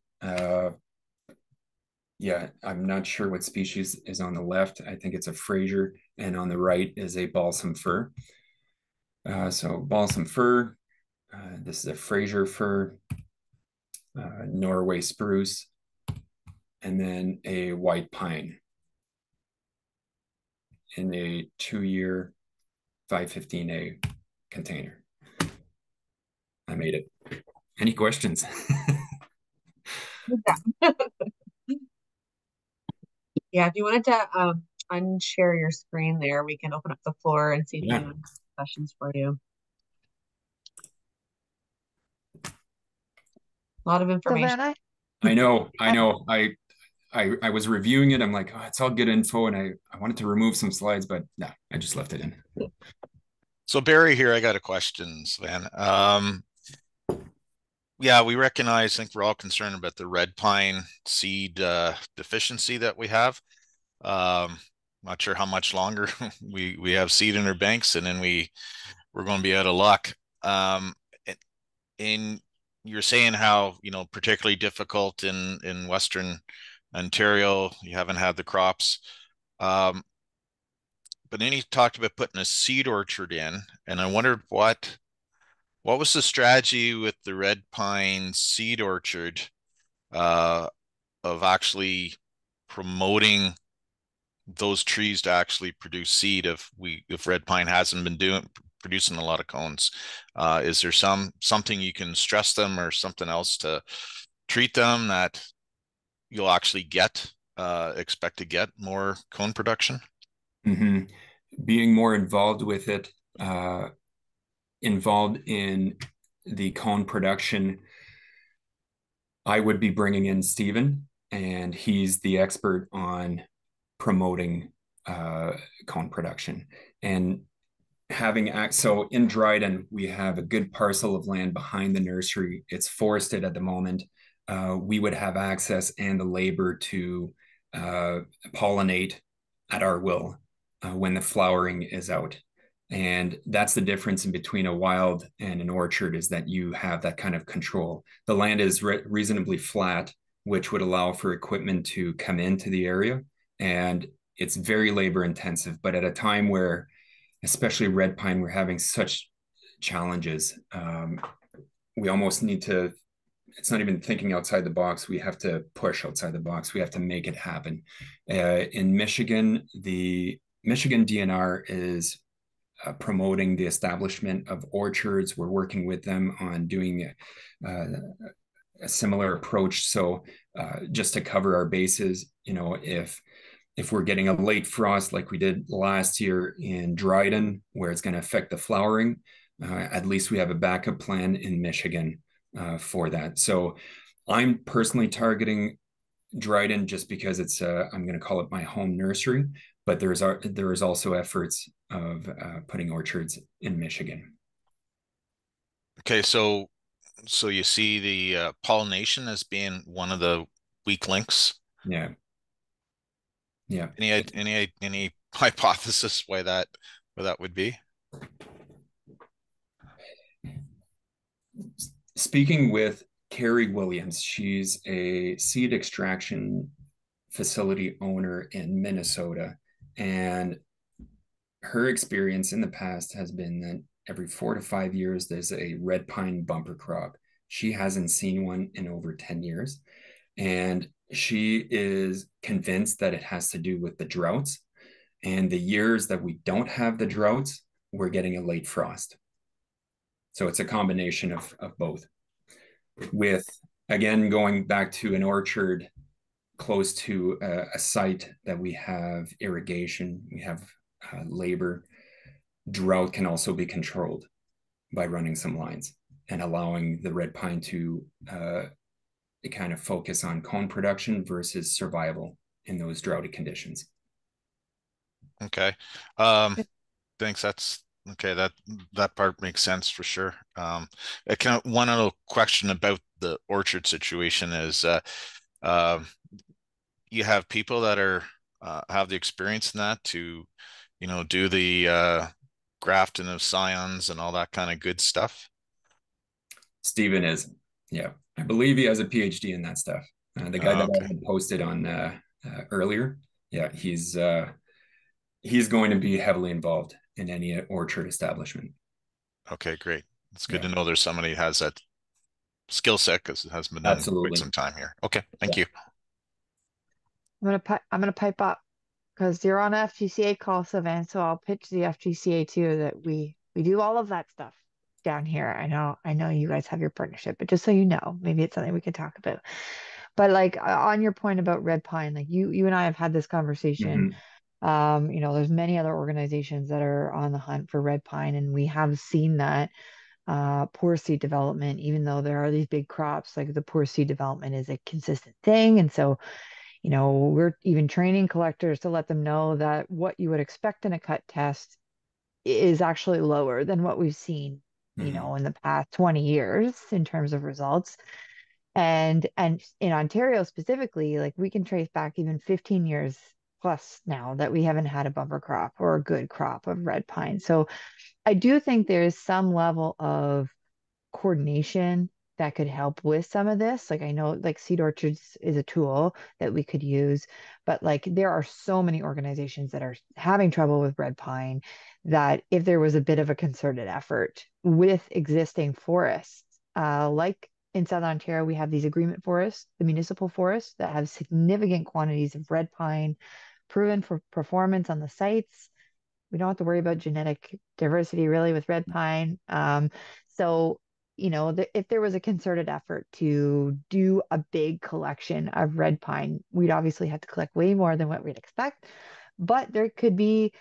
Yeah, I'm not sure what species is on the left. I think it's a Fraser, and on the right is a balsam fir. So balsam fir, this is a Fraser fir, Norway spruce, and then a white pine in a 2-year 515A container. I made it. Any questions? Yeah, if you wanted to unshare your screen there, we can open up the floor and see if anyone has questions for you. A lot of information. Sylvain, I know. I was reviewing it. I'm like, oh, it's all good info, and I wanted to remove some slides, but no, I just left it in. So Barry here, I got a question, Sven. Yeah, we recognize, I think we're all concerned about the red pine seed deficiency that we have. Not sure how much longer we have seed in our banks, and then we're going to be out of luck. And you're saying how, particularly difficult in Western Ontario, you haven't had the crops. But then he talked about putting a seed orchard in, and I wondered what was the strategy with the red pine seed orchard of actually promoting those trees to actually produce seed if red pine hasn't been producing a lot of cones? Is there something you can stress them or something else to treat them that you'll actually expect to get more cone production? Mm-hmm. Being more involved with it, involved in the cone production, I would be bringing in Stephen, and he's the expert on promoting cone production. And so in Dryden, we have a good parcel of land behind the nursery. It's forested at the moment. We would have access and the labor to pollinate at our will when the flowering is out. And that's the difference in between a wild and an orchard, is that you have that kind of control. The land is reasonably flat, which would allow for equipment to come into the area. And it's very labor intensive, but at a time where, especially red pine, we're having such challenges. We almost need to, it's not even thinking outside the box. We have to push outside the box. We have to make it happen. In Michigan, the Michigan DNR is promoting the establishment of orchards. We're working with them on doing a similar approach. So just to cover our bases, if we're getting a late frost like we did last year in Dryden, where it's going to affect the flowering, at least we have a backup plan in Michigan for that. So I'm personally targeting Dryden just because it's I'm going to call it my home nursery, but there is also efforts of putting orchards in Michigan. Okay, so you see the pollination as being one of the weak links. Yeah. Any hypothesis why that would be? Speaking with Carrie Williams, she's a seed extraction facility owner in Minnesota, and her experience in the past has been that every 4 to 5 years, there's a red pine bumper crop. She hasn't seen one in over 10 years. And she is convinced that it has to do with the droughts. And the years that we don't have the droughts, we're getting a late frost. So it's a combination of both. With, again, going back to an orchard close to a site that we have irrigation, we have labor, drought can also be controlled by running some lines and allowing the red pine to kind of focus on cone production versus survival in those droughty conditions. Okay. Thanks. That's okay. That part makes sense for sure. I kind of one little question about the orchard situation is you have people that are have the experience in that to, do the grafting of scions and all that kind of good stuff. Stephen is, yeah, I believe he has a PhD in that stuff. The guy that I had posted on earlier, yeah, he's going to be heavily involved in any orchard establishment. Okay, great. It's good to know there's somebody who has that skill set because it has been done quite some time here. Okay, thank you. I'm gonna pipe up because you're on a FGCA call, Sylvain. So I'll pitch the FGCA too that we do all of that stuff down here. I know you guys have your partnership, but just so you know, maybe it's something we could talk about. But like on your point about red pine, like you and I have had this conversation. There's many other organizations that are on the hunt for red pine, and we have seen that poor seed development, even though there are these big crops, like the poor seed development is a consistent thing. And so, we're even training collectors to let them know that what you would expect in a cut test is actually lower than what we've seen, in the past 20 years in terms of results. And in Ontario specifically, like we can trace back even 15 years plus now that we haven't had a bumper crop or a good crop of red pine. So I do think there's some level of coordination that could help with some of this. Like I know like seed orchards is a tool that we could use, but like there are so many organizations that are having trouble with red pine that if there was a bit of a concerted effort with existing forests, like in Southern Ontario, we have these agreement forests, the municipal forests that have significant quantities of red pine proven for performance on the sites. We don't have to worry about genetic diversity really with red pine. So, if there was a concerted effort to do a big collection of red pine, we'd obviously have to collect way more than what we'd expect. But there could be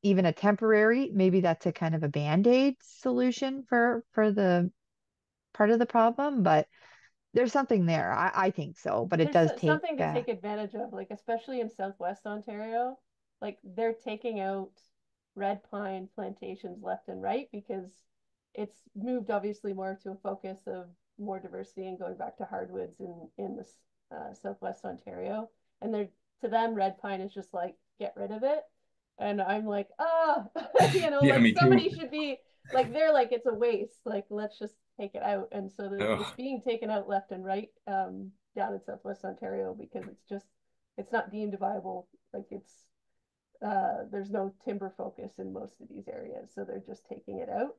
even a temporary, maybe that's a kind of a band-aid solution for the part of the problem, but there's something there. I think so, but it does take something to take advantage of, like especially in Southwest Ontario, like they're taking out red pine plantations left and right because it's moved obviously more to a focus of more diversity and going back to hardwoods in the Southwest Ontario, and they're to them red pine is just like get rid of it, and I'm like like somebody should be like they're like it's a waste, like let's just take it out, and so it's being taken out left and right down in Southwest Ontario because it's not deemed viable, like it's there's no timber focus in most of these areas, so they're just taking it out.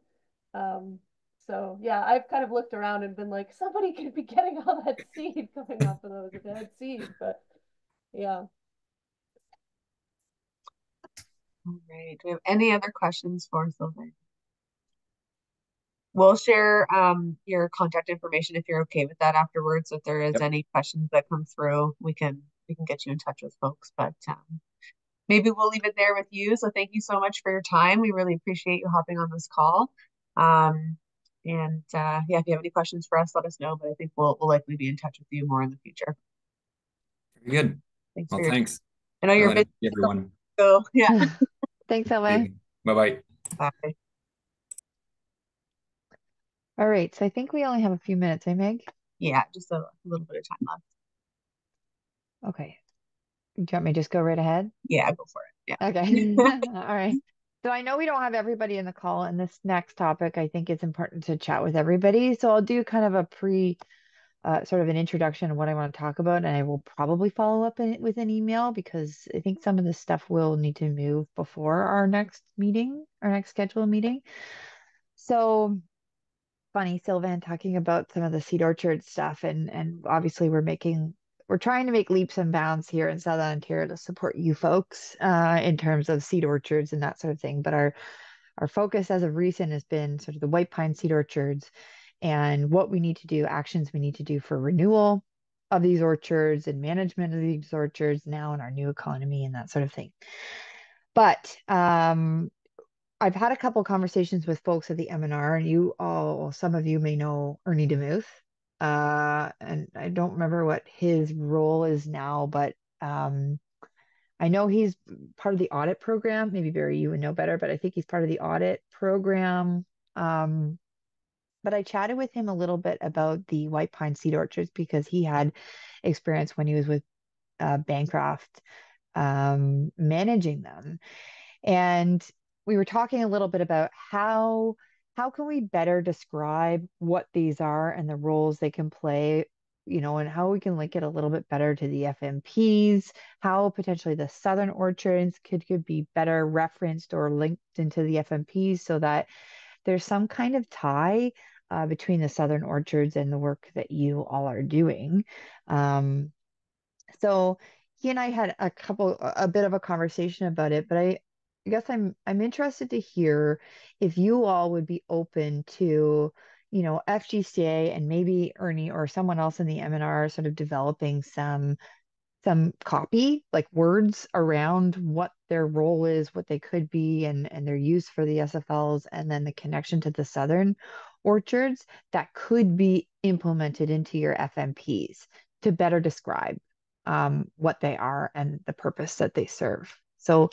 So yeah, I've kind of looked around and been like, somebody could be getting all that seed coming off of those dead seeds, but yeah. All right. Do we have any other questions for Sylvain? We'll share your contact information if you're okay with that afterwards. If there is any questions that come through, we can get you in touch with folks. But maybe we'll leave it there with you. So thank you so much for your time. We really appreciate you hopping on this call. Yeah, if you have any questions for us, let us know. But I think we'll likely be in touch with you more in the future. Very good. Thanks well, thanks. I know you're busy, everyone. So yeah. Thanks, Sylvain. Bye-bye. Bye. All right, so I think we only have a few minutes, eh, Meg? Yeah, just a little bit of time left. Okay. Do you want me to just go right ahead? Yeah, go for it. Yeah. Okay. All right. So I know we don't have everybody in the call, and this next topic, I think it's important to chat with everybody. So I'll do kind of a sort of an introduction of what I want to talk about, and I will probably follow up with an email because I think some of this stuff will need to move before our next meeting, our next scheduled meeting. So funny, Sylvain talking about some of the seed orchard stuff, and obviously we're trying to make leaps and bounds here in Southern Ontario to support you folks in terms of seed orchards and that sort of thing. But our focus as of recent has been sort of the white pine seed orchards and what we need to do, actions we need to do for renewal of these orchards and management of these orchards now in our new economy and that sort of thing. But I've had a couple conversations with folks at the M&R, and you all, some of you may know Ernie DeMuth. And I don't remember what his role is now, but I know he's part of the audit program. Maybe Barry, you would know better, but I think he's part of the audit program. But I chatted with him a little bit about the white pine seed orchards because he had experience when he was with Bancroft managing them. And we were talking a little bit about how can we better describe what these are and the roles they can play, and how we can link it a little bit better to the FMPs, how potentially the southern orchards could be better referenced or linked into the FMPs so that there's some kind of tie between the southern orchards and the work that you all are doing. So he and I had a bit of a conversation about it, but I guess I'm interested to hear if you all would be open to, FGCA and maybe Ernie or someone else in the M&R sort of developing some copy, like words around what their role is, what they could be, and their use for the SFLs, and then the connection to the southern orchards that could be implemented into your FMPs to better describe what they are and the purpose that they serve. So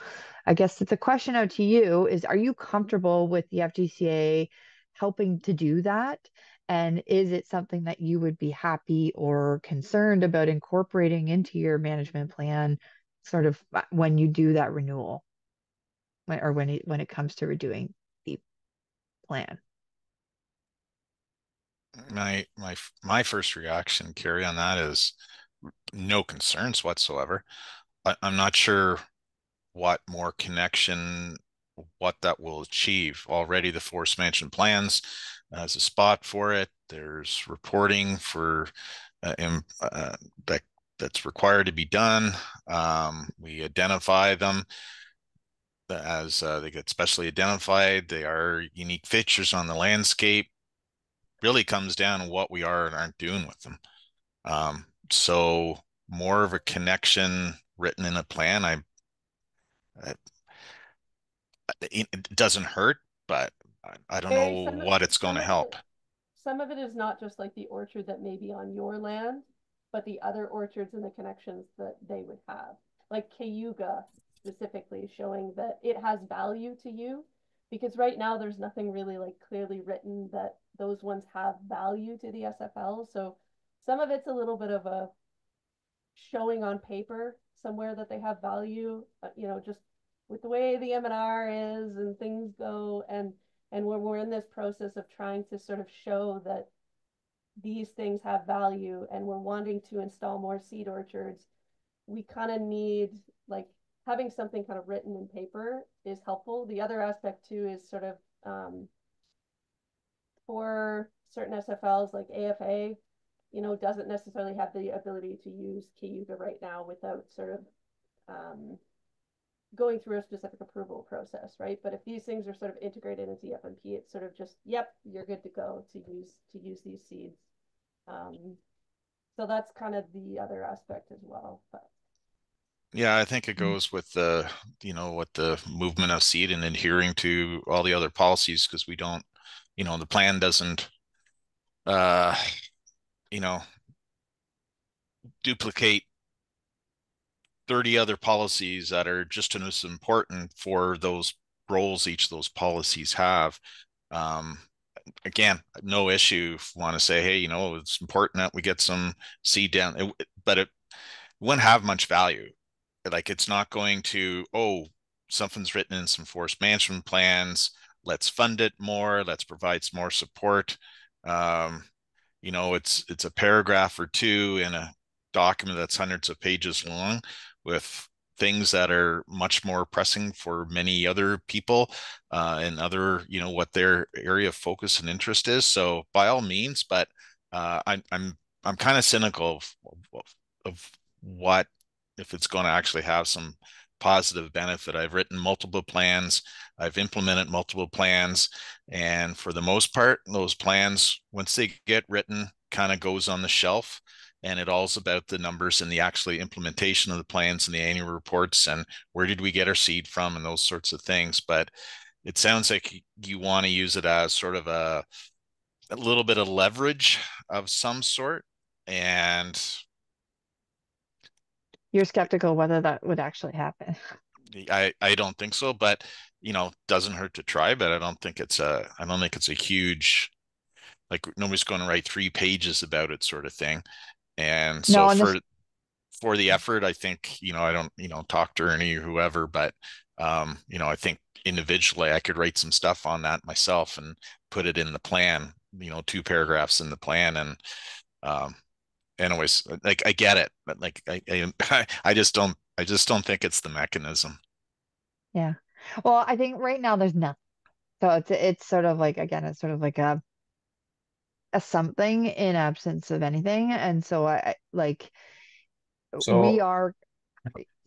I guess it's a question out to you is, are you comfortable with the FGCA helping to do that? And is it something that you would be happy or concerned about incorporating into your management plan sort of when you do that renewal or when it comes to redoing the plan? My first reaction, Carrie, on that is no concerns whatsoever. I'm not sure what more connection, what that will achieve. Already the forest management plans has a spot for it. There's reporting for that's required to be done. We identify them as they get specially identified. They are unique features on the landscape. Really comes down to what we are and aren't doing with them. So more of a connection written in a plan. It doesn't hurt, but I don't know what it's going to help. Some of it is not just like the orchard that may be on your land, but the other orchards and the connections that they would have. Like Cayuga specifically, showing that it has value to you, because right now there's nothing really like clearly written that those ones have value to the SFL. So some of it's a little bit of a showing on paper somewhere that they have value, just with the way the M&R is and things go, and when we're in this process of trying to sort of show that these things have value and we're wanting to install more seed orchards, we kind of need, like, having something kind of written in paper is helpful. The other aspect too is sort of for certain SFLs like AFA, doesn't necessarily have the ability to use Cayuga right now without sort of going through a specific approval process, right? But if these things are sort of integrated into the FMP, it's sort of just, yep, you're good to go to use these seeds. So that's kind of the other aspect as well. But yeah, I think it goes with the, with the movement of seed and adhering to all the other policies, because we don't, the plan doesn't, duplicate 30 other policies that are just as important for those roles each of those policies have. Again, no issue if you want to say, hey, it's important that we get some seed down, but it wouldn't have much value. Like, it's not going to, something's written in some forest management plans, let's fund it more, let's provide some more support. you know, it's a paragraph or two in a document that's hundreds of pages long with things that are much more pressing for many other people, and other, you know, what their area of focus and interest is. So by all means, but I'm kind of cynical of what, if it's going to actually have some positive benefit. I've written multiple plans, I've implemented multiple plans, and for the most part, those plans, once they get written, kind of goes on the shelf. And it all's about the numbers and the actually implementation of the plans and the annual reports and where did we get our seed from and those sorts of things. But it sounds like you want to use it as sort of a little bit of leverage of some sort. And You're skeptical whether that would actually happen. I don't think so, but you know, doesn't hurt to try. But I don't think it's a huge, like nobody's going to write 3 pages about it sort of thing. And so No, and this for the effort, I think, you know, I don't, you know, talk to Ernie or whoever, but you know, I think individually I could write some stuff on that myself and put it in the plan, you know, 2 paragraphs in the plan. And anyways, like I get it, but like I just don't think it's the mechanism. yeah. Well, I think right now there's nothing. So it's sort of like, again, it's sort of like a something in absence of anything. And so I like we So are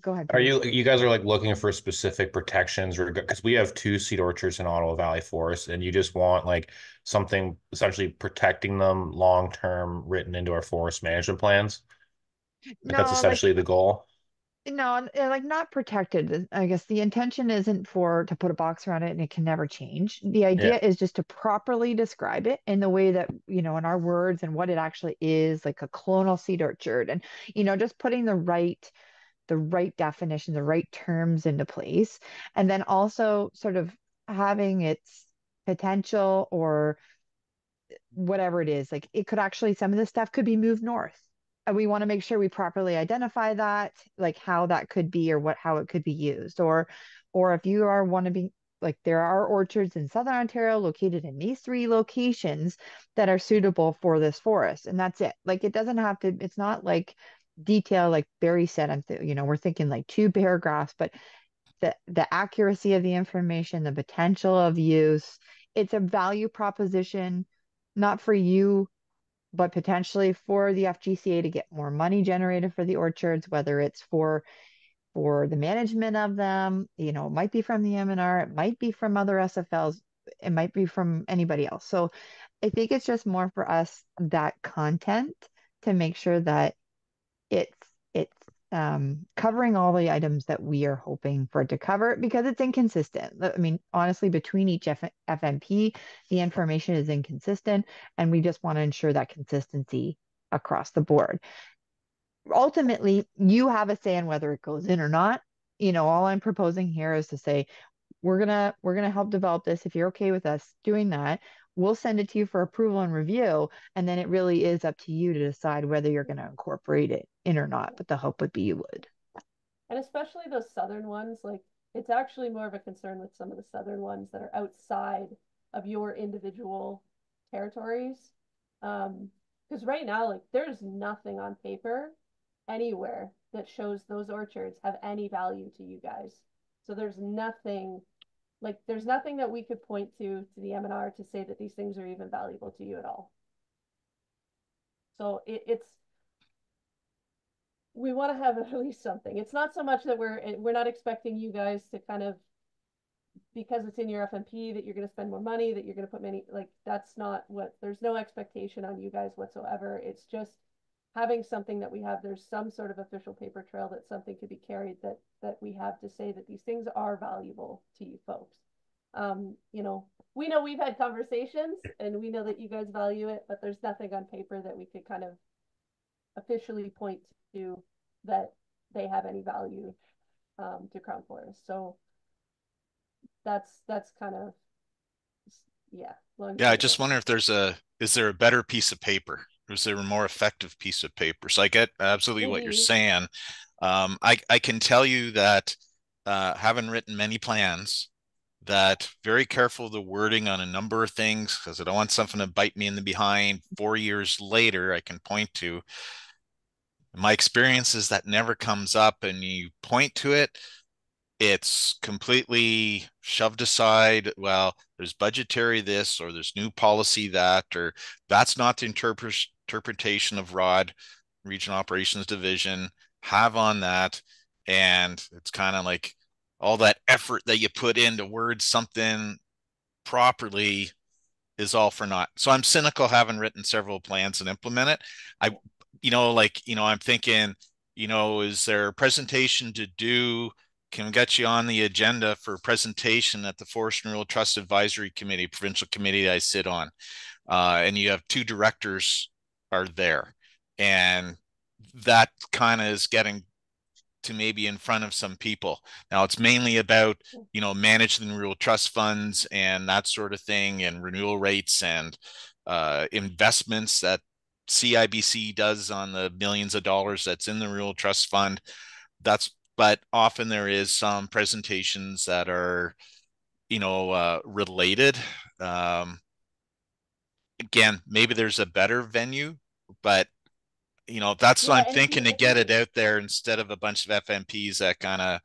go ahead, are Peter. you guys are like looking for specific protections, or because we have 2 seed orchards in Ottawa Valley Forest, and you just want like something essentially protecting them long term written into our forest management plans? Like that's No, like essentially the goal. no, like not protected. I guess the intention isn't for to put a box around it and it can never change. The Yeah. idea is just to properly describe it in the way that, in our words and what it actually is, like a clonal seed orchard, and just putting the right definition, the right terms into place, and then also sort of having its potential or whatever it is, like it could actually, some of this stuff could be moved north. And we want to make sure we properly identify that, like how that could be or how it could be used. Or if you are want to be like, there are orchards in Southern Ontario located in these 3 locations that are suitable for this forest. And that's it. Like it doesn't have to, it's not like detail, like Barry said, we're thinking like 2 paragraphs, but the accuracy of the information, the potential of use, it's a value proposition, not for you, but potentially for the FGCA to get more money generated for the orchards, whether it's for the management of them, it might be from the M&R, it might be from other SFLs, it might be from anybody else. So I think it's just more for us, that content, to make sure that it's it's covering all the items that we are hoping for it to cover, because it's inconsistent. I mean, honestly, between each FMP, the information is inconsistent, and we just want to ensure that consistency across the board. Ultimately, you have a say in whether it goes in or not. All I'm proposing here is to say, we're gonna help develop this. If you're okay with us doing that, we'll send it to you for approval and review, and then it really is up to you to decide whether you're going to incorporate it in or not. But the hope would be you would. And especially those southern ones, like it's actually more of a concern with some of the southern ones that are outside of your individual territories. Because right now, like there's nothing on paper anywhere that shows those orchards have any value to you guys. So there's nothing that we could point to the M&R to say that these things are even valuable to you at all. So it's we want to have at least something. It's not so much that we're not expecting you guys to kind of, because it's in your FMP, that you're going to spend more money, that you're going to put many, like that's not what, there's no expectation on you guys whatsoever. It's just having something that we have, there's some sort of official paper trail that something could be carried that we have to say that these things are valuable to you folks. We know we've had conversations and we know that you guys value it, but there's nothing on paper that we could kind of officially point to that they have any value to Crown Forest. So that's kind of, yeah. Yeah, I just wonder if is there a better piece of paper? Is there a more effective piece of paper? So I get absolutely what you're saying. I can tell you that having written many plans, that very careful of the wording on a number of things, because I don't want something to bite me in the behind 4 years later. I can point to my experience is that never comes up, and you point to it, it's completely shoved aside. Well, there's budgetary this, or there's new policy that, or that's not the interpretation of ROD, Regional Operations Division, have on that. And it's kind of like all that effort that you put in to word something properly is all for naught. So I'm cynical, having written several plans and implement it. I'm thinking, is there a presentation to do? Can we get you on the agenda for a presentation at the Forest and Rural Trust Advisory Committee, provincial committee I sit on? And you have two directors are there. And that kind of is getting to maybe in front of some people. Now it's mainly about, managing the rural trust funds and that sort of thing, and renewal rates and investments that CIBC does on the millions of dollars that's in the rural trust fund. But often there is some presentations that are, related. Again, maybe there's a better venue, but that's what Yeah, I'm and thinking, to get it out there instead of a bunch of FMPs that kind of,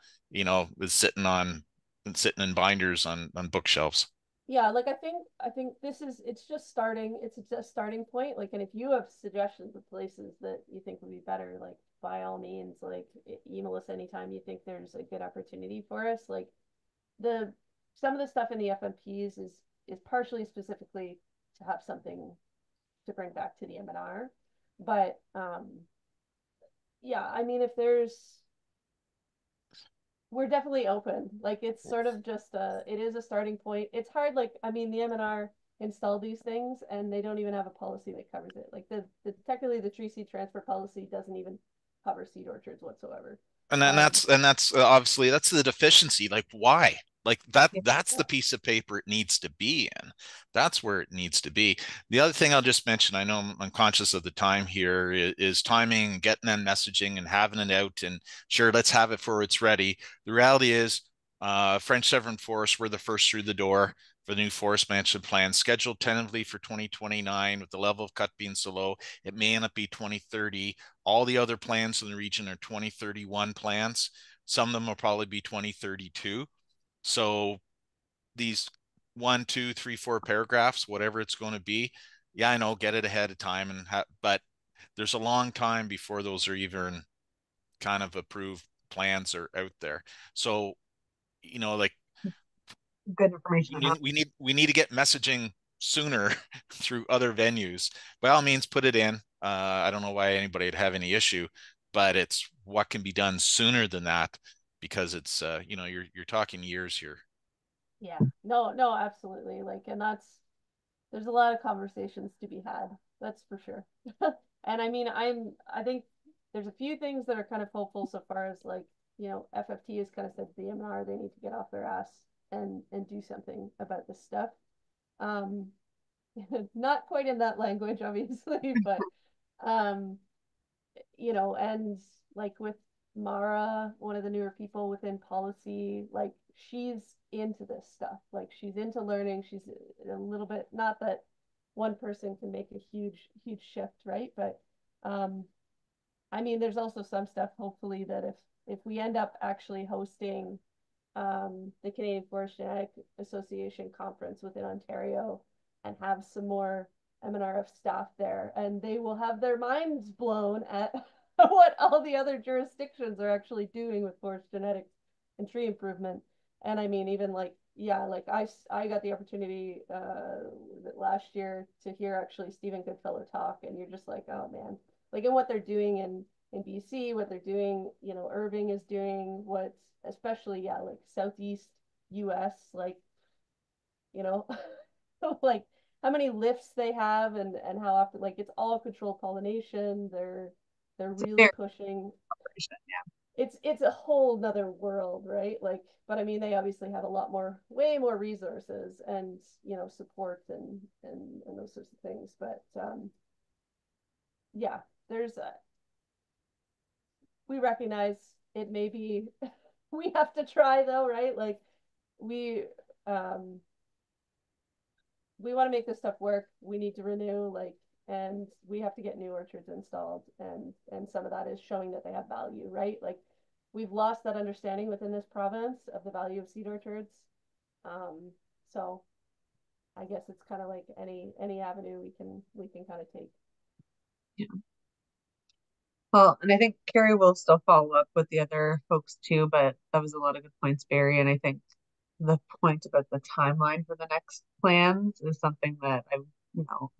was sitting in binders on bookshelves. yeah, like I think it's just starting. It's a starting point. Like, and if you have suggestions of places that you think would be better, like by all means, like email us anytime you think there's a good opportunity for us. Like the some of the stuff in the FMPs is partially specifically to have something to bring back to the MNR. But yeah, I mean, if there's, we're definitely open. Like it's sort of just it is a starting point. It's hard. Like, I mean, the MNR install these things and they don't even have a policy that covers it. Like the technically the tree seed transfer policy doesn't even cover seed orchards whatsoever. And then that's obviously that's the deficiency. Like, why? Like that's Yeah. the piece of paper it needs to be in. That's where it needs to be. The other thing I'll just mention, I know I'm conscious of the time here, is timing, getting that messaging and having it out. And sure, let's have it for it's ready. The reality is, French Severn Forest, we're the first through the door for the new forest management plan, scheduled tentatively for 2029. With the level of cut being so low, it may end up be 2030. All the other plans in the region are 2031 plans. Some of them will probably be 2032. So these 1, 2, 3, 4 paragraphs, whatever it's going to be, yeah, I know, get it ahead of time, but there's a long time before those are even kind of approved plans are out there. So, like, Good information to have. we need to get messaging sooner through other venues. By all means, put it in. I don't know why anybody would have any issue, but it's what can be done sooner than that, because it's you're talking years here. Yeah. No, no, absolutely. Like, and there's a lot of conversations to be had. That's for sure. And I mean, I think there's a few things that are kind of hopeful so far as like, FFT has kind of said to the MNR they need to get off their ass and do something about this stuff. Um, not quite in that language, obviously, but um, and like with Mara, one of the newer people within policy, like she's into this stuff. Like she's into learning. She's a little bit, not that one person can make a huge, huge shift, right? But um, I mean, there's also some stuff, hopefully, that if we end up actually hosting the Canadian Forest Genetic Association conference within Ontario and have some more MNRF staff there, and they will have their minds blown at what all the other jurisdictions are actually doing with forest genetics and tree improvement. And I mean, even like, yeah, like I got the opportunity last year to hear actually Stephen Goodfellow talk, and you're just like, oh man, like, and what they're doing in BC, what they're doing, Irving is doing, what's especially, yeah, like Southeast US, like, you know, like how many lifts they have and how often, like it's all controlled pollination. They're really Very pushing. yeah. It's a whole nother world, right? Like, but I mean, they obviously have a lot more, way more resources and support and those sorts of things. But yeah, there's a, we recognize it may be we have to try though, right? Like we we want to make this stuff work. We need to renew, like, and we have to get new orchards installed, and some of that is showing that they have value, right? Like, we've lost that understanding within this province of the value of seed orchards. So I guess it's kind of like any avenue we can kind of take. Yeah. Well, and I think Carrie will still follow up with the other folks too, but that was a lot of good points, Barry. And I think the point about the timeline for the next plans is something that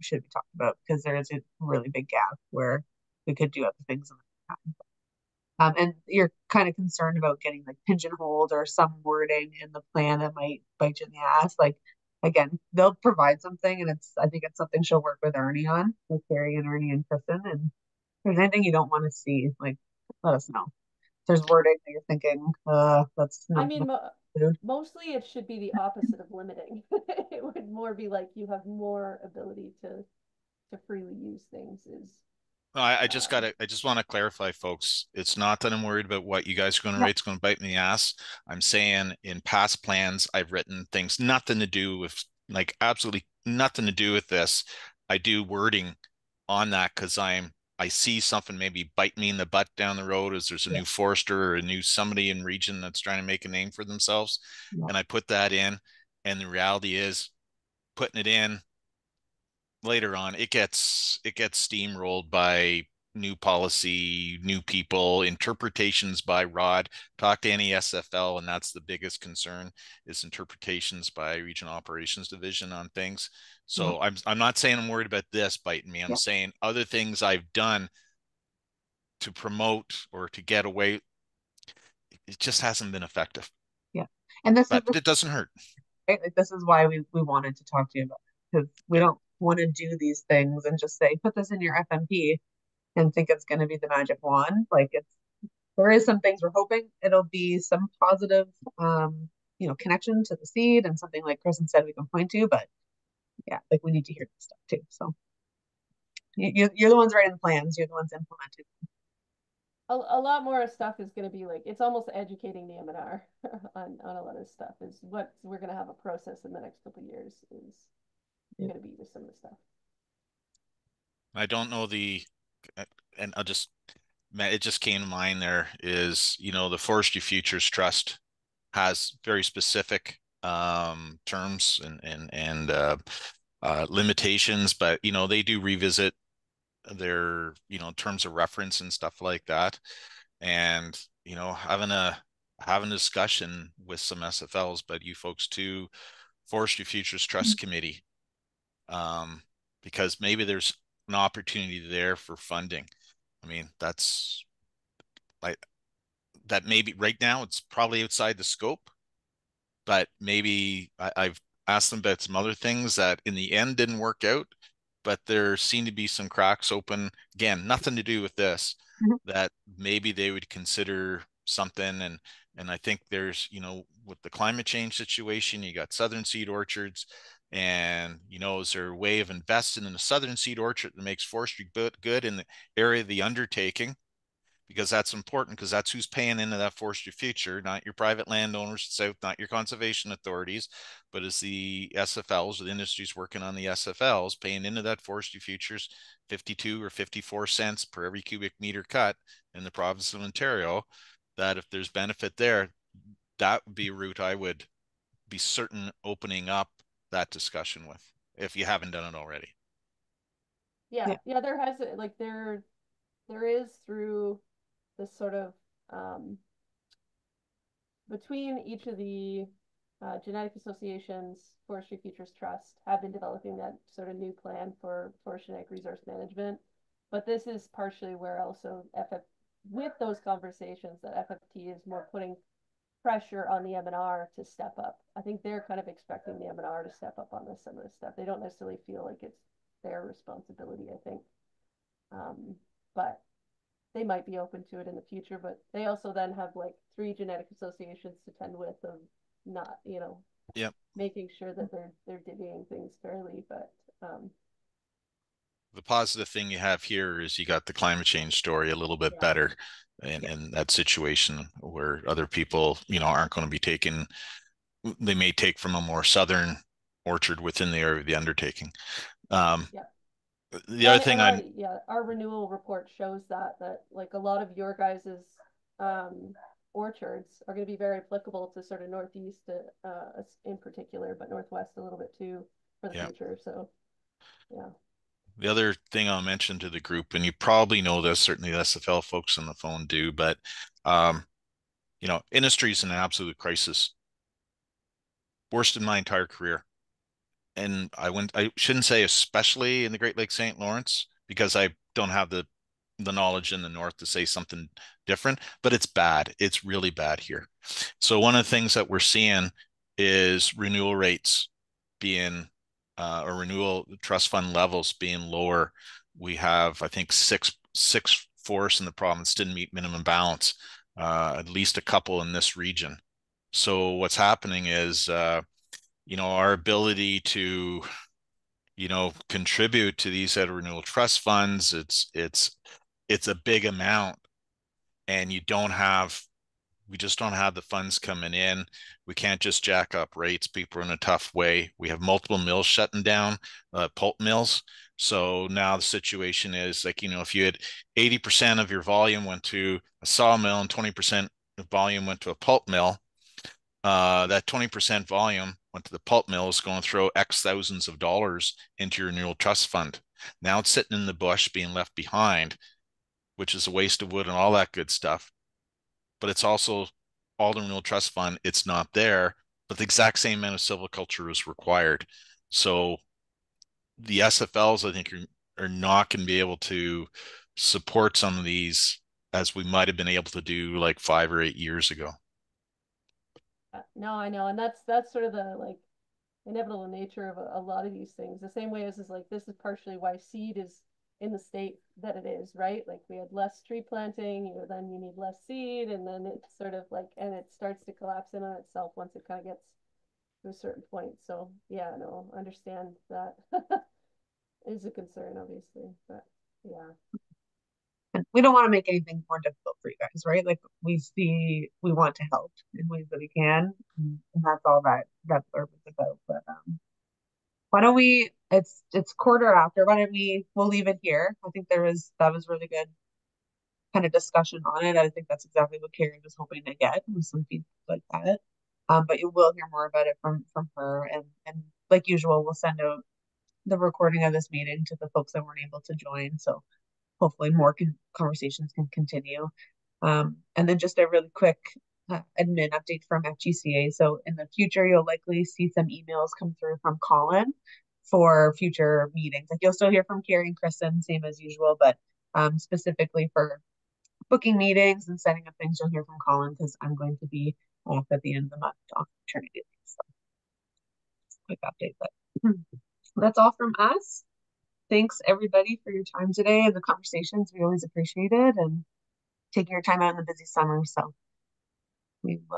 should be talked about, because there is a really big gap where we could do other things in the time. And you're kind of concerned about getting like pigeonholed or some wording in the plan that might bite you in the ass. Like, again, they'll provide something, and I think it's something she'll work with Ernie on, with Carrie and Ernie and Kristen. And if there's anything you don't want to see, like, let us know. If there's wording that you're thinking, that's not. I mean, mostly it should be the opposite of limiting. It would more be like you have more ability to freely use things. No, I just want to clarify, folks. It's not that I'm worried about what you guys are going to write. It's going to bite me in the ass. I'm saying in past plans, I've written things nothing to do with, like, absolutely nothing to do with this. I do wording on that because I see something maybe bite me in the butt down the road, as there's a new forester or a new somebody in region that's trying to make a name for themselves. And I put that in, and the reality is, putting it in later on, it gets steamrolled by new policy, new people, interpretations by Rod. Talk to any SFL, and that's the biggest concern, is interpretations by Regional Operations Division on things. So I'm not saying I'm worried about this biting me. I'm saying other things I've done to promote or to get away, it just hasn't been effective. Yeah. And it doesn't hurt. Right? Like, this is why we wanted to talk to you about it, because we don't want to do these things and just say, put this in your FMP and think it's going to be the magic wand. Like, there is some things we're hoping it'll be some positive, connection to the seed, and something like Kristen said we can point to, but yeah, like, we need to hear this stuff too. So you're the ones writing the plans, you're the ones implementing. A lot more stuff is going to be like, it's almost educating the M&R on a lot of stuff. Is what we're going to have a process in the next couple of years is going to be with some of the stuff. I don't know and it just came to mind, there is, the Forestry Futures Trust has very specific terms and limitations, but they do revisit their terms of reference and stuff like that, and having a discussion with some SFLs, but you folks too, Forestry Futures Trust Committee, because maybe there's an opportunity there for funding. I mean, that's like that. Maybe right now it's probably outside the scope, but maybe I've asked them about some other things that in the end didn't work out, but there seem to be some cracks open. Again, nothing to do with this, that maybe they would consider something. And I think there's, with the climate change situation, you got southern seed orchards, and, is there a way of investing in a southern seed orchard that makes forestry good in the area of the undertaking? Because that's important, because that's who's paying into that forestry future, not your private landowners south, not your conservation authorities, but it's the SFLs, the industries working on the SFLs, paying into that forestry futures 52 or 54 cents per every cubic meter cut in the province of Ontario. That if there's benefit there, that would be a route I would be certain opening up that discussion with, if you haven't done it already. Yeah, there is, through this sort of between each of the genetic associations, Forestry Futures Trust have been developing that sort of new plan for forest genetic resource management. But this is partially where also with those conversations, that FFT is more putting pressure on the M&R to step up. I think they're kind of expecting the M&R to step up on some of this stuff. They don't necessarily feel like it's their responsibility, I think. But they might be open to it in the future, but they also then have like 3 genetic associations to tend with, of not, making sure that they're divvying things fairly. But the positive thing you have here is you got the climate change story a little bit better in that situation, where other people, aren't going to be taking they may take from a more southern orchard within the area of the undertaking. Yeah. The other thing our renewal report shows that like a lot of your guys's orchards are going to be very applicable to sort of northeast in particular, but northwest a little bit too for the future. So yeah. The other thing I'll mention to the group, and you probably know this, certainly the SFL folks on the phone do, but you know, industry is in an absolute crisis. Worst in my entire career. And I shouldn't say especially in the Great Lakes St. Lawrence, because I don't have the knowledge in the north to say something different, but it's bad. It's really bad here. So one of the things that we're seeing is renewal rates being or renewal trust fund levels being lower. We have, I think, six forests in the province didn't meet minimum balance, at least a couple in this region. So what's happening is you know, our ability to, you know, contribute to these renewal trust funds, it's a big amount, and we just don't have the funds coming in. We can't just jack up rates. People are in a tough way. We have multiple mills shutting down, pulp mills. So now the situation is like, you know, if you had 80% of your volume went to a sawmill and 20% of volume went to a pulp mill, that 20% volume went to the pulp mill is going to throw X thousands of dollars into your renewal trust fund. Now it's sitting in the bush being left behind, which is a waste of wood and all that good stuff. But it's also all the renewal trust fund. It's not there, but the exact same amount of silviculture is required. So the SFLs, I think, are not going to be able to support some of these as we might have been able to do like 5 or 8 years ago. No, I know, and that's sort of the like inevitable nature of a lot of these things. The same way as is like this is partially why seed is in the state that it is, right? Like we had less tree planting, you know, then you need less seed, and then it's sort of like, and it starts to collapse in on itself once it kind of gets to a certain point. So yeah, no, understand that is a concern, obviously, but yeah. And we don't want to make anything more difficult for you guys, right? Like we want to help in ways that we can, and that's all that blurb is about. But why don't we? It's quarter after. Why don't we'll leave it here? I think that was really good kind of discussion on it. I think that's exactly what Carrie was hoping to get with some feedback like that. But you will hear more about it from her, and like usual, we'll send out the recording of this meeting to the folks that weren't able to join. So hopefully more conversations can continue. And then just a really quick admin update from FGCA. So in the future, you'll likely see some emails come through from Colin for future meetings. Like you'll still hear from Carrie and Kristen, same as usual, but specifically for booking meetings and setting up things, you'll hear from Colin because I'm going to be off at the end of the month on maternity leave. So quick update, but that's all from us. Thanks everybody for your time today and the conversations. We always appreciate it and taking your time out in the busy summer. So we will.